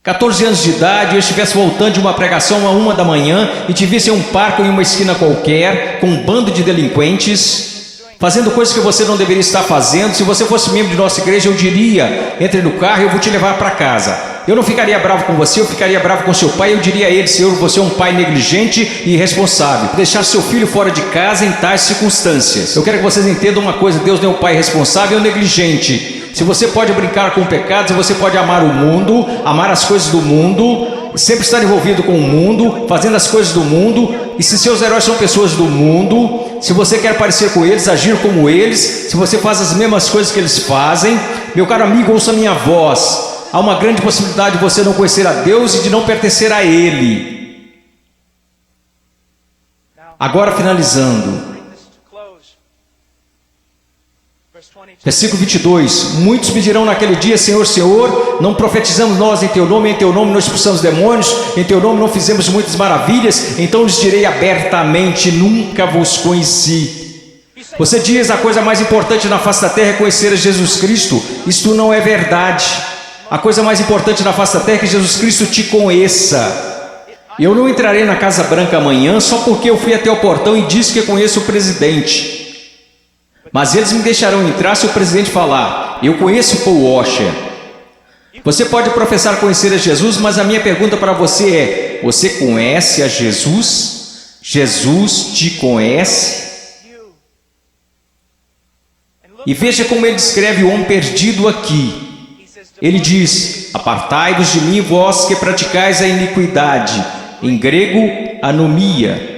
14 anos de idade, e eu estivesse voltando de uma pregação a 1 da manhã, e te visse em um parque ou em uma esquina qualquer, com um bando de delinquentes, fazendo coisas que você não deveria estar fazendo, se você fosse membro de nossa igreja, eu diria, entre no carro e eu vou te levar para casa. Eu não ficaria bravo com você, eu ficaria bravo com seu pai, eu diria a ele, Senhor, você é um pai negligente e irresponsável. Deixar seu filho fora de casa em tais circunstâncias. Eu quero que vocês entendam uma coisa, Deus não é um pai irresponsável ou negligente. Se você pode brincar com pecados, se você pode amar o mundo, amar as coisas do mundo, sempre estar envolvido com o mundo, fazendo as coisas do mundo, e se seus heróis são pessoas do mundo, se você quer parecer com eles, agir como eles, se você faz as mesmas coisas que eles fazem, meu caro amigo, ouça minha voz. Há uma grande possibilidade de você não conhecer a Deus e de não pertencer a Ele. Versículo 22. Muitos me dirão naquele dia: Senhor, Senhor, não profetizamos nós em teu nome não expulsamos demônios, em teu nome não fizemos muitas maravilhas? Então lhes direi abertamente: nunca vos conheci. Você diz: a coisa mais importante na face da terra é conhecer a Jesus Cristo. Isto não é verdade. A coisa mais importante na face da terra é que Jesus Cristo te conheça. Eu não entrarei na Casa Branca amanhã só porque eu fui até o portão e disse que conheço o presidente. Mas eles me deixarão entrar se o presidente falar: eu conheço Paul Washer. Você pode professar conhecer a Jesus, mas a minha pergunta para você é: você conhece a Jesus? Jesus te conhece? E veja como ele descreve o homem perdido aqui. Ele diz: apartai-vos de mim, vós que praticais a iniquidade. Em grego, anomia.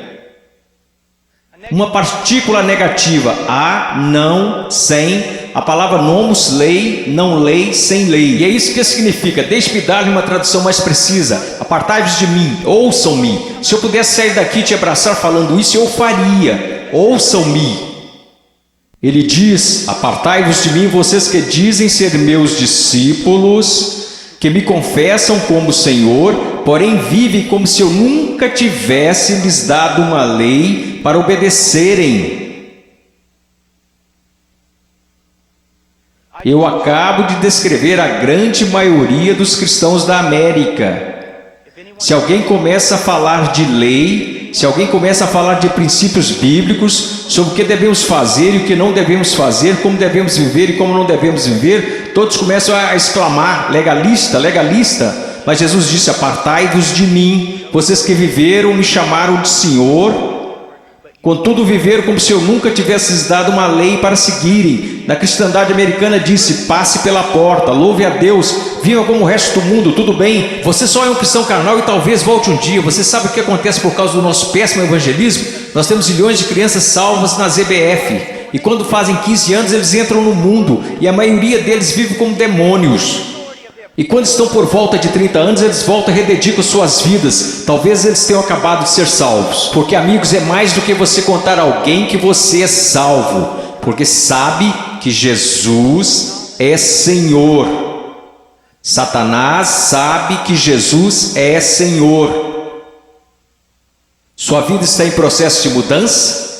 Uma partícula negativa: a, não, sem. A palavra nomos, lei, não lei, sem lei. E é isso que significa. Deixe-me dar-lhe uma tradução mais precisa: apartai-vos de mim, ouçam-me. Se eu pudesse sair daqui e te abraçar falando isso, eu faria. Ouçam-me. Ele diz: apartai-vos de mim, vocês que dizem ser meus discípulos, que me confessam como Senhor, porém vivem como se eu nunca tivesse lhes dado uma lei para obedecerem. Eu acabo de descrever a grande maioria dos cristãos da América. Se alguém começa a falar de lei, se alguém começa a falar de princípios bíblicos, sobre o que devemos fazer e o que não devemos fazer, como devemos viver e como não devemos viver, todos começam a exclamar: legalista, legalista. Mas Jesus disse: apartai-vos de mim, vocês que viveram, me chamaram de Senhor, contudo viveram como se eu nunca tivesse lhes dado uma lei para seguirem. Na cristandade americana disse: passe pela porta, louve a Deus, viva como o resto do mundo, tudo bem, você só é um cristão carnal e talvez volte um dia. Você sabe o que acontece por causa do nosso péssimo evangelismo? Nós temos milhões de crianças salvas na ZBF, e quando fazem 15 anos eles entram no mundo, e a maioria deles vive como demônios. E quando estão por volta de 30 anos, eles voltam e rededicam suas vidas. Talvez eles tenham acabado de ser salvos. Porque, amigos, é mais do que você contar a alguém que você é salvo. Porque sabe que Jesus é Senhor. Satanás sabe que Jesus é Senhor. Sua vida está em processo de mudança?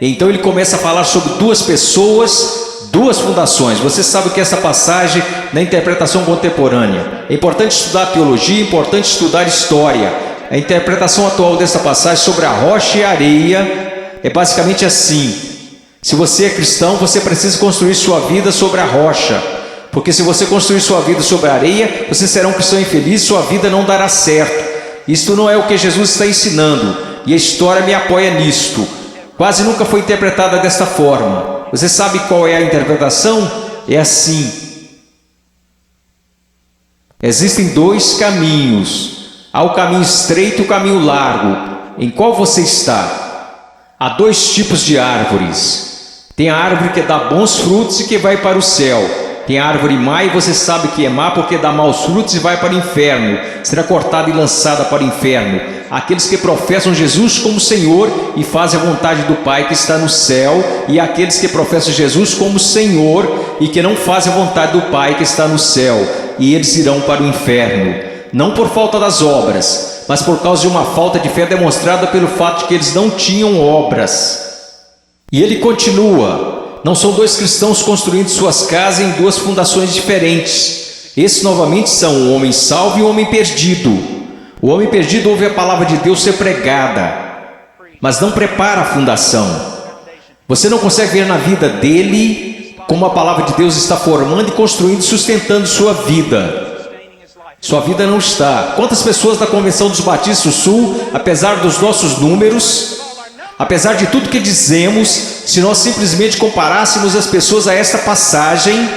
Então ele começa a falar sobre duas pessoas, duas fundações. Você sabe que essa passagem na interpretação contemporânea é importante estudar teologia, é importante estudar história. A interpretação atual dessa passagem sobre a rocha e a areia é basicamente assim: se você é cristão, você precisa construir sua vida sobre a rocha, porque se você construir sua vida sobre a areia, você será um cristão infeliz, sua vida não dará certo. Isto não é o que Jesus está ensinando, e a história me apoia nisto. Quase nunca foi interpretada desta forma. Você sabe qual é a interpretação? É assim: existem dois caminhos. Há o caminho estreito e o caminho largo. Em qual você está? Há dois tipos de árvores. Tem a árvore que dá bons frutos e que vai para o céu. Tem a árvore má e você sabe que é má porque dá maus frutos e vai para o inferno. Será cortada e lançada para o inferno. Aqueles que professam Jesus como Senhor e fazem a vontade do Pai que está no céu, e aqueles que professam Jesus como Senhor e que não fazem a vontade do Pai que está no céu, e eles irão para o inferno, não por falta das obras, mas por causa de uma falta de fé demonstrada pelo fato de que eles não tinham obras. E ele continua: não são dois cristãos construindo suas casas em duas fundações diferentes. Esses novamente são o homem salvo e o homem perdido. O homem perdido ouve a palavra de Deus ser pregada, mas não prepara a fundação. Você não consegue ver na vida dele como a palavra de Deus está formando e construindo e sustentando sua vida. Sua vida não está. Quantas pessoas da Convenção dos Batistas do Sul, apesar dos nossos números, apesar de tudo que dizemos, se nós simplesmente comparássemos as pessoas a esta passagem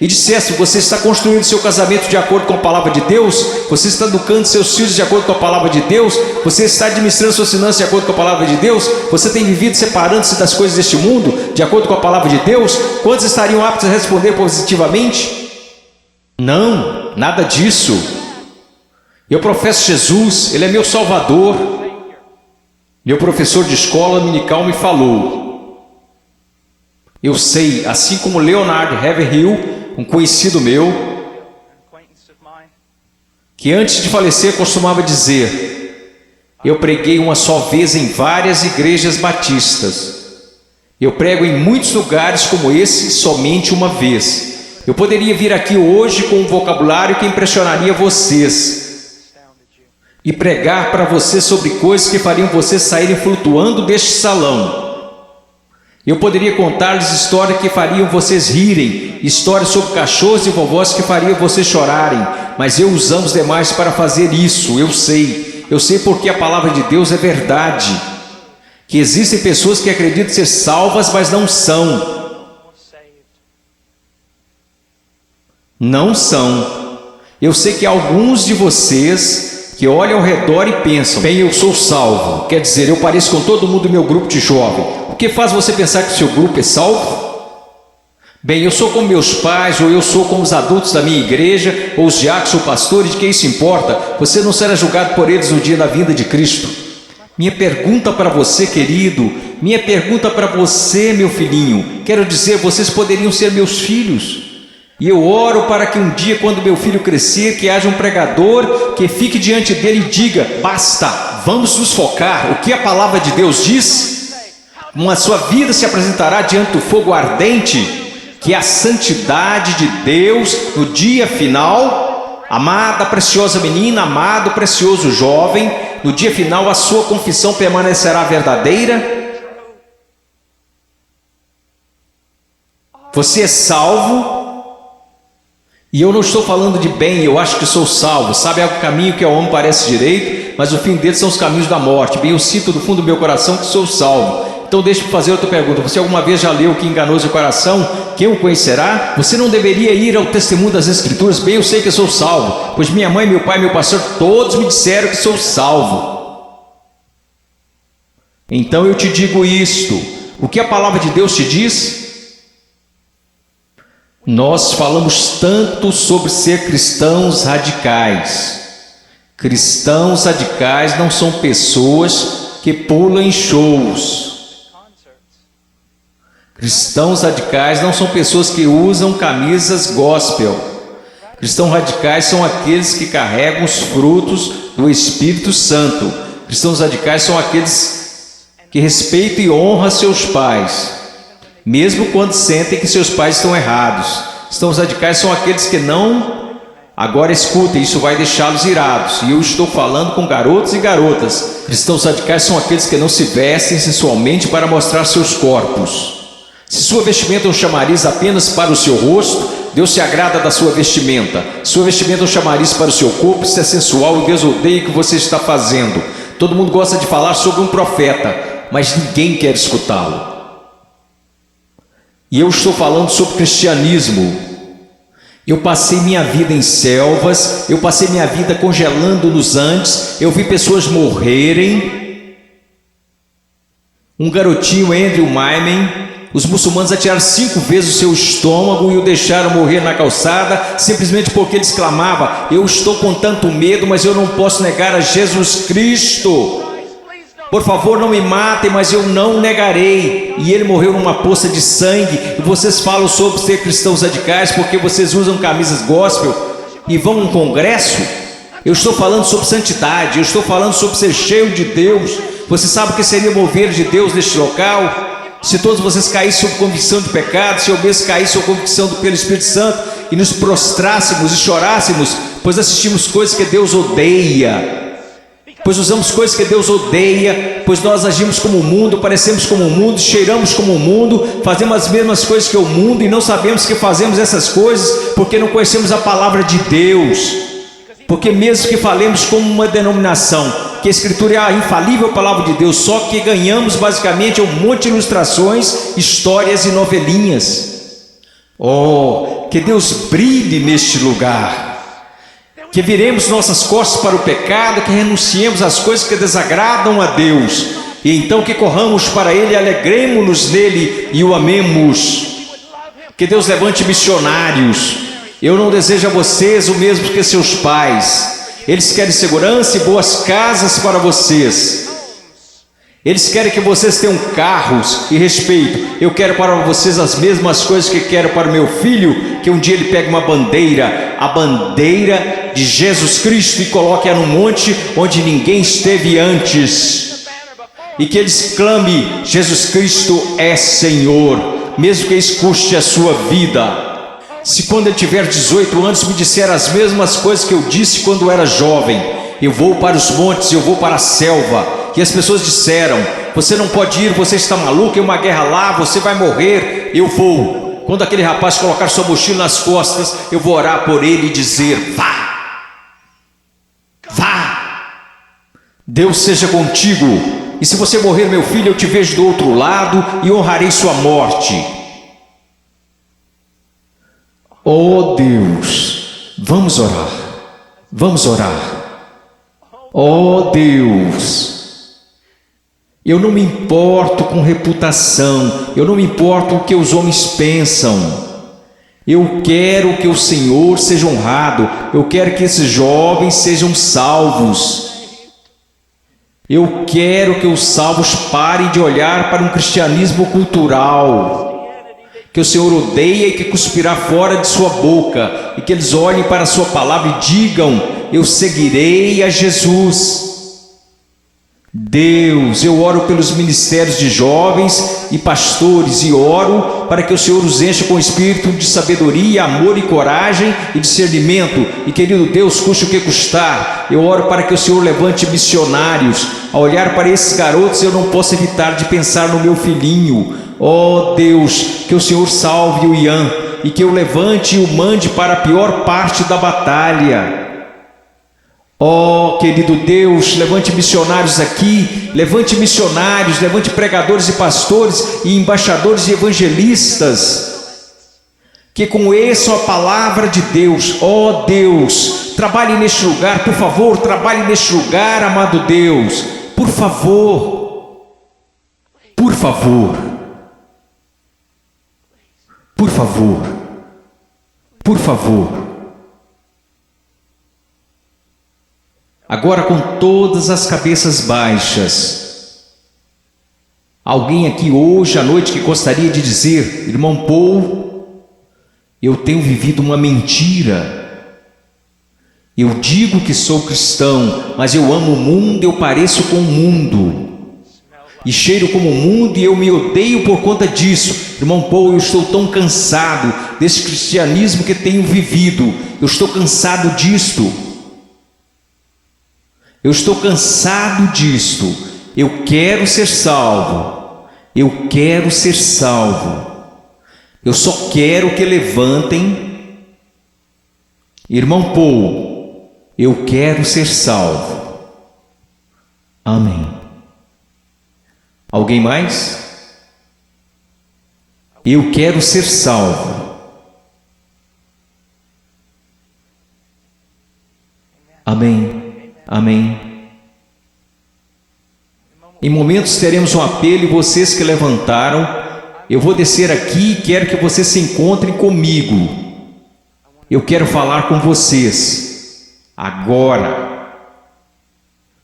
e dissesse: você está construindo seu casamento de acordo com a palavra de Deus, você está educando seus filhos de acordo com a palavra de Deus, você está administrando suas finanças de acordo com a palavra de Deus, você tem vivido separando-se das coisas deste mundo de acordo com a palavra de Deus, quantos estariam aptos a responder positivamente? Não, nada disso. Eu professo Jesus, Ele é meu Salvador. Meu professor de escola dominical me falou: Eu sei, assim como Leonard Haverhill, um conhecido meu, que antes de falecer costumava dizer: eu preguei uma só vez em várias igrejas batistas. Eu prego em muitos lugares como esse somente uma vez. Eu poderia vir aqui hoje com um vocabulário que impressionaria vocês e pregar para vocês sobre coisas que fariam vocês saírem flutuando deste salão. Eu poderia contar-lhes histórias que fariam vocês rirem, histórias sobre cachorros e vovós que fariam vocês chorarem, mas eu usamos demais para fazer isso. Eu sei porque a palavra de Deus é verdade, que existem pessoas que acreditam ser salvas, mas não são. Não são. Eu sei que alguns de vocês que olham ao redor e pensam: bem, eu sou salvo, quer dizer, eu pareço com todo mundo do meu grupo de jovem. O que faz você pensar que o seu grupo é salvo? Bem, eu sou como meus pais, ou eu sou como os adultos da minha igreja, ou os diáconos ou pastores, de que isso importa? Você não será julgado por eles no dia da vinda de Cristo. Minha pergunta para você, querido, minha pergunta para você, meu filhinho, quero dizer, vocês poderiam ser meus filhos. E eu oro para que um dia, quando meu filho crescer, que haja um pregador que fique diante dele e diga: basta, vamos nos focar. O que a palavra de Deus diz? A sua vida se apresentará diante do fogo ardente, que é a santidade de Deus no dia final. Amada, preciosa menina, amado, precioso jovem, no dia final a sua confissão permanecerá verdadeira. Você é salvo. E eu não estou falando de bem, eu acho que sou salvo. Sabe, há um caminho que ao homem parece direito, mas o fim deles são os caminhos da morte. Bem, eu sinto do fundo do meu coração que sou salvo. Então deixa eu fazer outra pergunta: você alguma vez já leu Que Enganoso é o Coração? Quem o conhecerá? Você não deveria ir ao testemunho das Escrituras? Bem, eu sei que eu sou salvo, pois minha mãe, meu pai, meu pastor, todos me disseram que sou salvo. Então eu te digo isto: o que a palavra de Deus te diz? Nós falamos tanto sobre ser cristãos radicais. Cristãos radicais não são pessoas que pulam em shows. Cristãos radicais não são pessoas que usam camisas gospel. Cristãos radicais são aqueles que carregam os frutos do Espírito Santo. Cristãos radicais são aqueles que respeitam e honram seus pais, mesmo quando sentem que seus pais estão errados. Cristãos radicais são aqueles que não... Agora escutem, isso vai deixá-los irados. E eu estou falando com garotos e garotas. Cristãos radicais são aqueles que não se vestem sensualmente para mostrar seus corpos. Se sua vestimenta é um chamariz apenas para o seu rosto, Deus se agrada da sua vestimenta. Sua vestimenta é um chamariz para o seu corpo, isso é sensual e Deus odeia o que você está fazendo. Todo mundo gosta de falar sobre um profeta, mas ninguém quer escutá-lo. E eu estou falando sobre cristianismo. Eu passei minha vida em selvas, eu passei minha vida congelando nos Andes, eu vi pessoas morrerem. Um garotinho, Andrew Maiman, os muçulmanos atiraram 5 vezes o seu estômago e o deixaram morrer na calçada, simplesmente porque ele exclamava: eu estou com tanto medo, mas eu não posso negar a Jesus Cristo. Por favor, não me matem, mas eu não negarei. E ele morreu numa poça de sangue. E vocês falam sobre ser cristãos radicais porque vocês usam camisas gospel e vão a um congresso? Eu estou falando sobre santidade, eu estou falando sobre ser cheio de Deus. Você sabe o que seria mover de Deus neste local? Se todos vocês caíssem sob convicção de pecado, se eu mesmo caísse sob convicção pelo Espírito Santo e nos prostrássemos e chorássemos, pois assistimos coisas que Deus odeia. Pois usamos coisas que Deus odeia, pois nós agimos como o mundo, parecemos como o mundo, cheiramos como o mundo, fazemos as mesmas coisas que o mundo e não sabemos que fazemos essas coisas porque não conhecemos a palavra de Deus. Porque mesmo que falemos como uma denominação, que a Escritura é a infalível palavra de Deus, só que ganhamos basicamente um monte de ilustrações, histórias e novelinhas. Oh, que Deus brilhe neste lugar. Que viremos nossas costas para o pecado, que renunciemos às coisas que desagradam a Deus, e então que corramos para Ele, alegremos-nos nele e o amemos. Que Deus levante missionários. Eu não desejo a vocês o mesmo que seus pais. Eles querem segurança e boas casas para vocês. Eles querem que vocês tenham carros e respeito. Eu quero para vocês as mesmas coisas que quero para o meu filho, que um dia ele pegue uma bandeira, a bandeira de Jesus Cristo, e coloque-a num monte onde ninguém esteve antes, e que eles clamem: Jesus Cristo é Senhor, mesmo que isso custe a sua vida. Se quando ele tiver 18 anos me disser as mesmas coisas que eu disse quando era jovem: eu vou para os montes, eu vou para a selva, e as pessoas disseram: você não pode ir, você está maluco, é uma guerra lá, você vai morrer. Eu vou. Quando aquele rapaz colocar sua mochila nas costas, eu vou orar por ele e dizer: vá, vá, Deus seja contigo, e se você morrer, meu filho, eu te vejo do outro lado e honrarei sua morte. Oh Deus, vamos orar, vamos orar. Oh Deus, eu não me importo com reputação, eu não me importo com o que os homens pensam. Eu quero que o Senhor seja honrado, eu quero que esses jovens sejam salvos. Eu quero que os salvos parem de olhar para um cristianismo cultural, que o Senhor odeia e que cuspirá fora de sua boca, e que eles olhem para a sua palavra e digam: eu seguirei a Jesus. Deus, eu oro pelos ministérios de jovens e pastores, e oro para que o Senhor os encha com espírito de sabedoria, amor e coragem e discernimento, e querido Deus, custe o que custar, eu oro para que o Senhor levante missionários. Ao olhar para esses garotos, eu não posso evitar de pensar no meu filhinho. Oh Deus, que o Senhor salve o Ian, e que eu levante e o mande para a pior parte da batalha. Oh, querido Deus, levante missionários aqui, levante missionários, levante pregadores e pastores e embaixadores e evangelistas, que conheçam a palavra de Deus. Oh Deus, trabalhe neste lugar, por favor, trabalhe neste lugar, amado Deus, por favor, por favor, por favor, por favor. Agora, com todas as cabeças baixas, alguém aqui hoje à noite que gostaria de dizer: irmão Paul, eu tenho vivido uma mentira. Eu digo que sou cristão, mas eu amo o mundo, eu pareço com o mundo, e cheiro como o mundo, e eu me odeio por conta disso. Irmão Paul, eu estou tão cansado desse cristianismo que tenho vivido, eu estou cansado disto. Eu estou cansado disto. Eu quero ser salvo. Eu quero ser salvo. Eu só quero que levantem. Irmão Paul, eu quero ser salvo. Amém. Alguém mais? Eu quero ser salvo. Amém. Amém. Em momentos teremos um apelo, e vocês que levantaram, eu vou descer aqui e quero que vocês se encontrem comigo. Eu quero falar com vocês agora.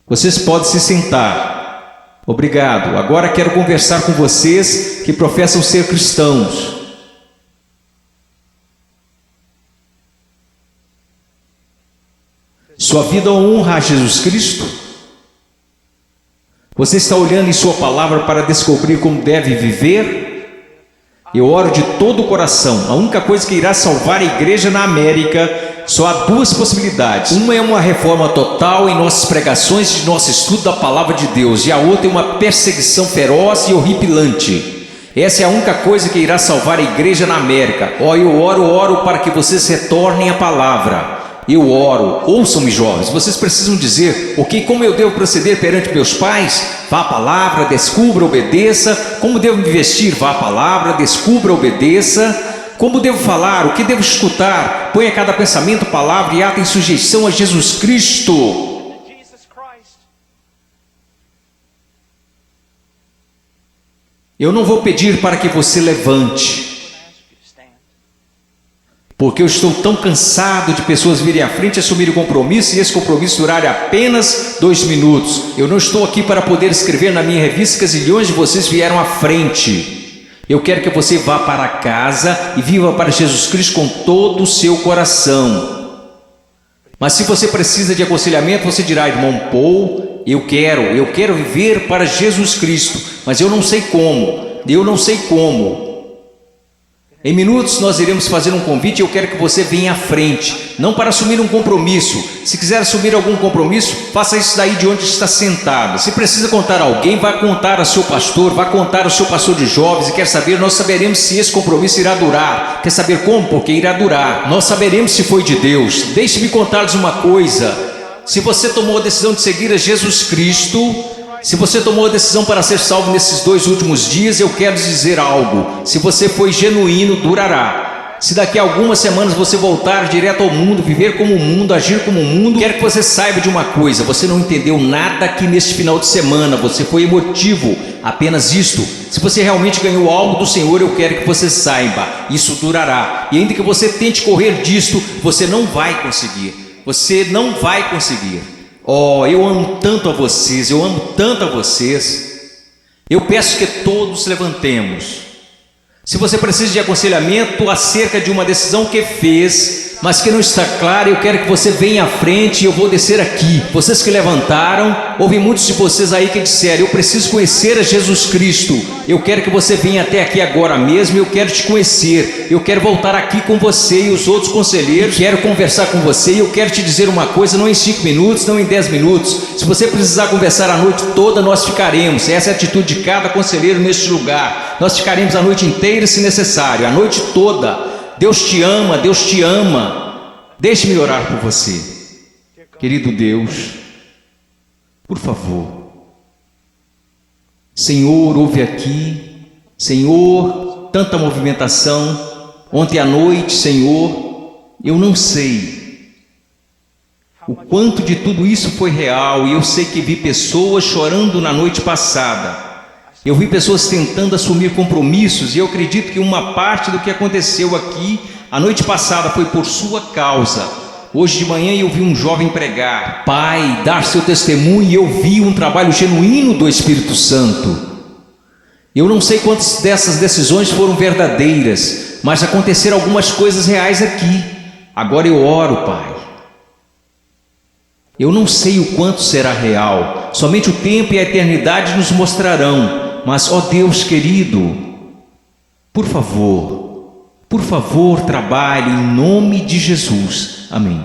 Vocês podem se sentar. Obrigado. Agora quero conversar com vocês que professam ser cristãos. Sua vida honra a Jesus Cristo? Você está olhando em sua palavra para descobrir como deve viver? Eu oro de todo o coração. A única coisa que irá salvar a igreja na América, só há duas possibilidades. Uma é uma reforma total em nossas pregações, de nosso estudo da palavra de Deus, e a outra é uma perseguição feroz e horripilante. Essa é a única coisa que irá salvar a igreja na América. Eu oro para que vocês retornem à palavra. Eu oro. Ouçam-me, jovens, vocês precisam dizer: ok, como eu devo proceder perante meus pais? Vá à palavra, descubra, obedeça. Como devo me vestir? Vá à palavra, descubra, obedeça. Como devo falar? O que devo escutar? Ponha cada pensamento, palavra e ato em sujeição a Jesus Cristo. Eu não vou pedir para que você levante. Porque eu estou tão cansado de pessoas virem à frente e assumirem o compromisso e esse compromisso durar apenas 2 minutos. Eu não estou aqui para poder escrever na minha revista que zilhões de vocês vieram à frente. Eu quero que você vá para casa e viva para Jesus Cristo com todo o seu coração. Mas se você precisa de aconselhamento, você dirá: irmão Paul, eu quero viver para Jesus Cristo, mas eu não sei como. Em minutos nós iremos fazer um convite e eu quero que você venha à frente, não para assumir um compromisso. Se quiser assumir algum compromisso, faça isso daí de onde está sentado. Se precisa contar a alguém, vá contar ao seu pastor, vá contar ao seu pastor de jovens e quer saber, nós saberemos se esse compromisso irá durar. Quer saber como? Porque irá durar. Nós saberemos se foi de Deus. Deixe-me contar-lhes uma coisa. Se você tomou a decisão de seguir a Jesus Cristo, se você tomou a decisão para ser salvo nesses 2 últimos dias, eu quero dizer algo: se você foi genuíno, durará. Se daqui a algumas semanas você voltar direto ao mundo, viver como o mundo, agir como o mundo, quero que você saiba de uma coisa: você não entendeu nada aqui neste final de semana, você foi emotivo, apenas isto. Se você realmente ganhou algo do Senhor, eu quero que você saiba, isso durará. E ainda que você tente correr disto, você não vai conseguir. Oh, eu amo tanto a vocês, Eu peço que todos levantemos. Se você precisa de aconselhamento acerca de uma decisão que fez, mas que não está clara, eu quero que você venha à frente e eu vou descer aqui. Vocês que levantaram, houve muitos de vocês aí que disseram: eu preciso conhecer a Jesus Cristo. Eu quero que você venha até aqui agora mesmo, eu quero te conhecer. Eu quero voltar aqui com você e os outros conselheiros. Quero conversar com você e eu quero te dizer uma coisa, não em 5 minutos, não em 10 minutos. Se você precisar conversar a noite toda, nós ficaremos. Essa é a atitude de cada conselheiro neste lugar. Nós ficaremos a noite inteira se necessário, a noite toda. Deus te ama. Deixe-me orar por você. Querido Deus, por favor, Senhor, ouve aqui. Senhor, tanta movimentação. Ontem à noite, Senhor, eu não sei o quanto de tudo isso foi real, e eu sei que vi pessoas chorando na noite passada. Eu vi pessoas tentando assumir compromissos, e eu acredito que uma parte do que aconteceu aqui a noite passada foi por sua causa. Hoje de manhã eu vi um jovem pregar, Pai, dar seu testemunho, e eu vi um trabalho genuíno do Espírito Santo. Eu não sei quantas dessas decisões foram verdadeiras, mas aconteceram algumas coisas reais aqui. Agora eu oro, Pai. Eu não sei o quanto será real, somente o tempo e a eternidade nos mostrarão. Mas, ó Deus querido, por favor, trabalhe em nome de Jesus. Amém.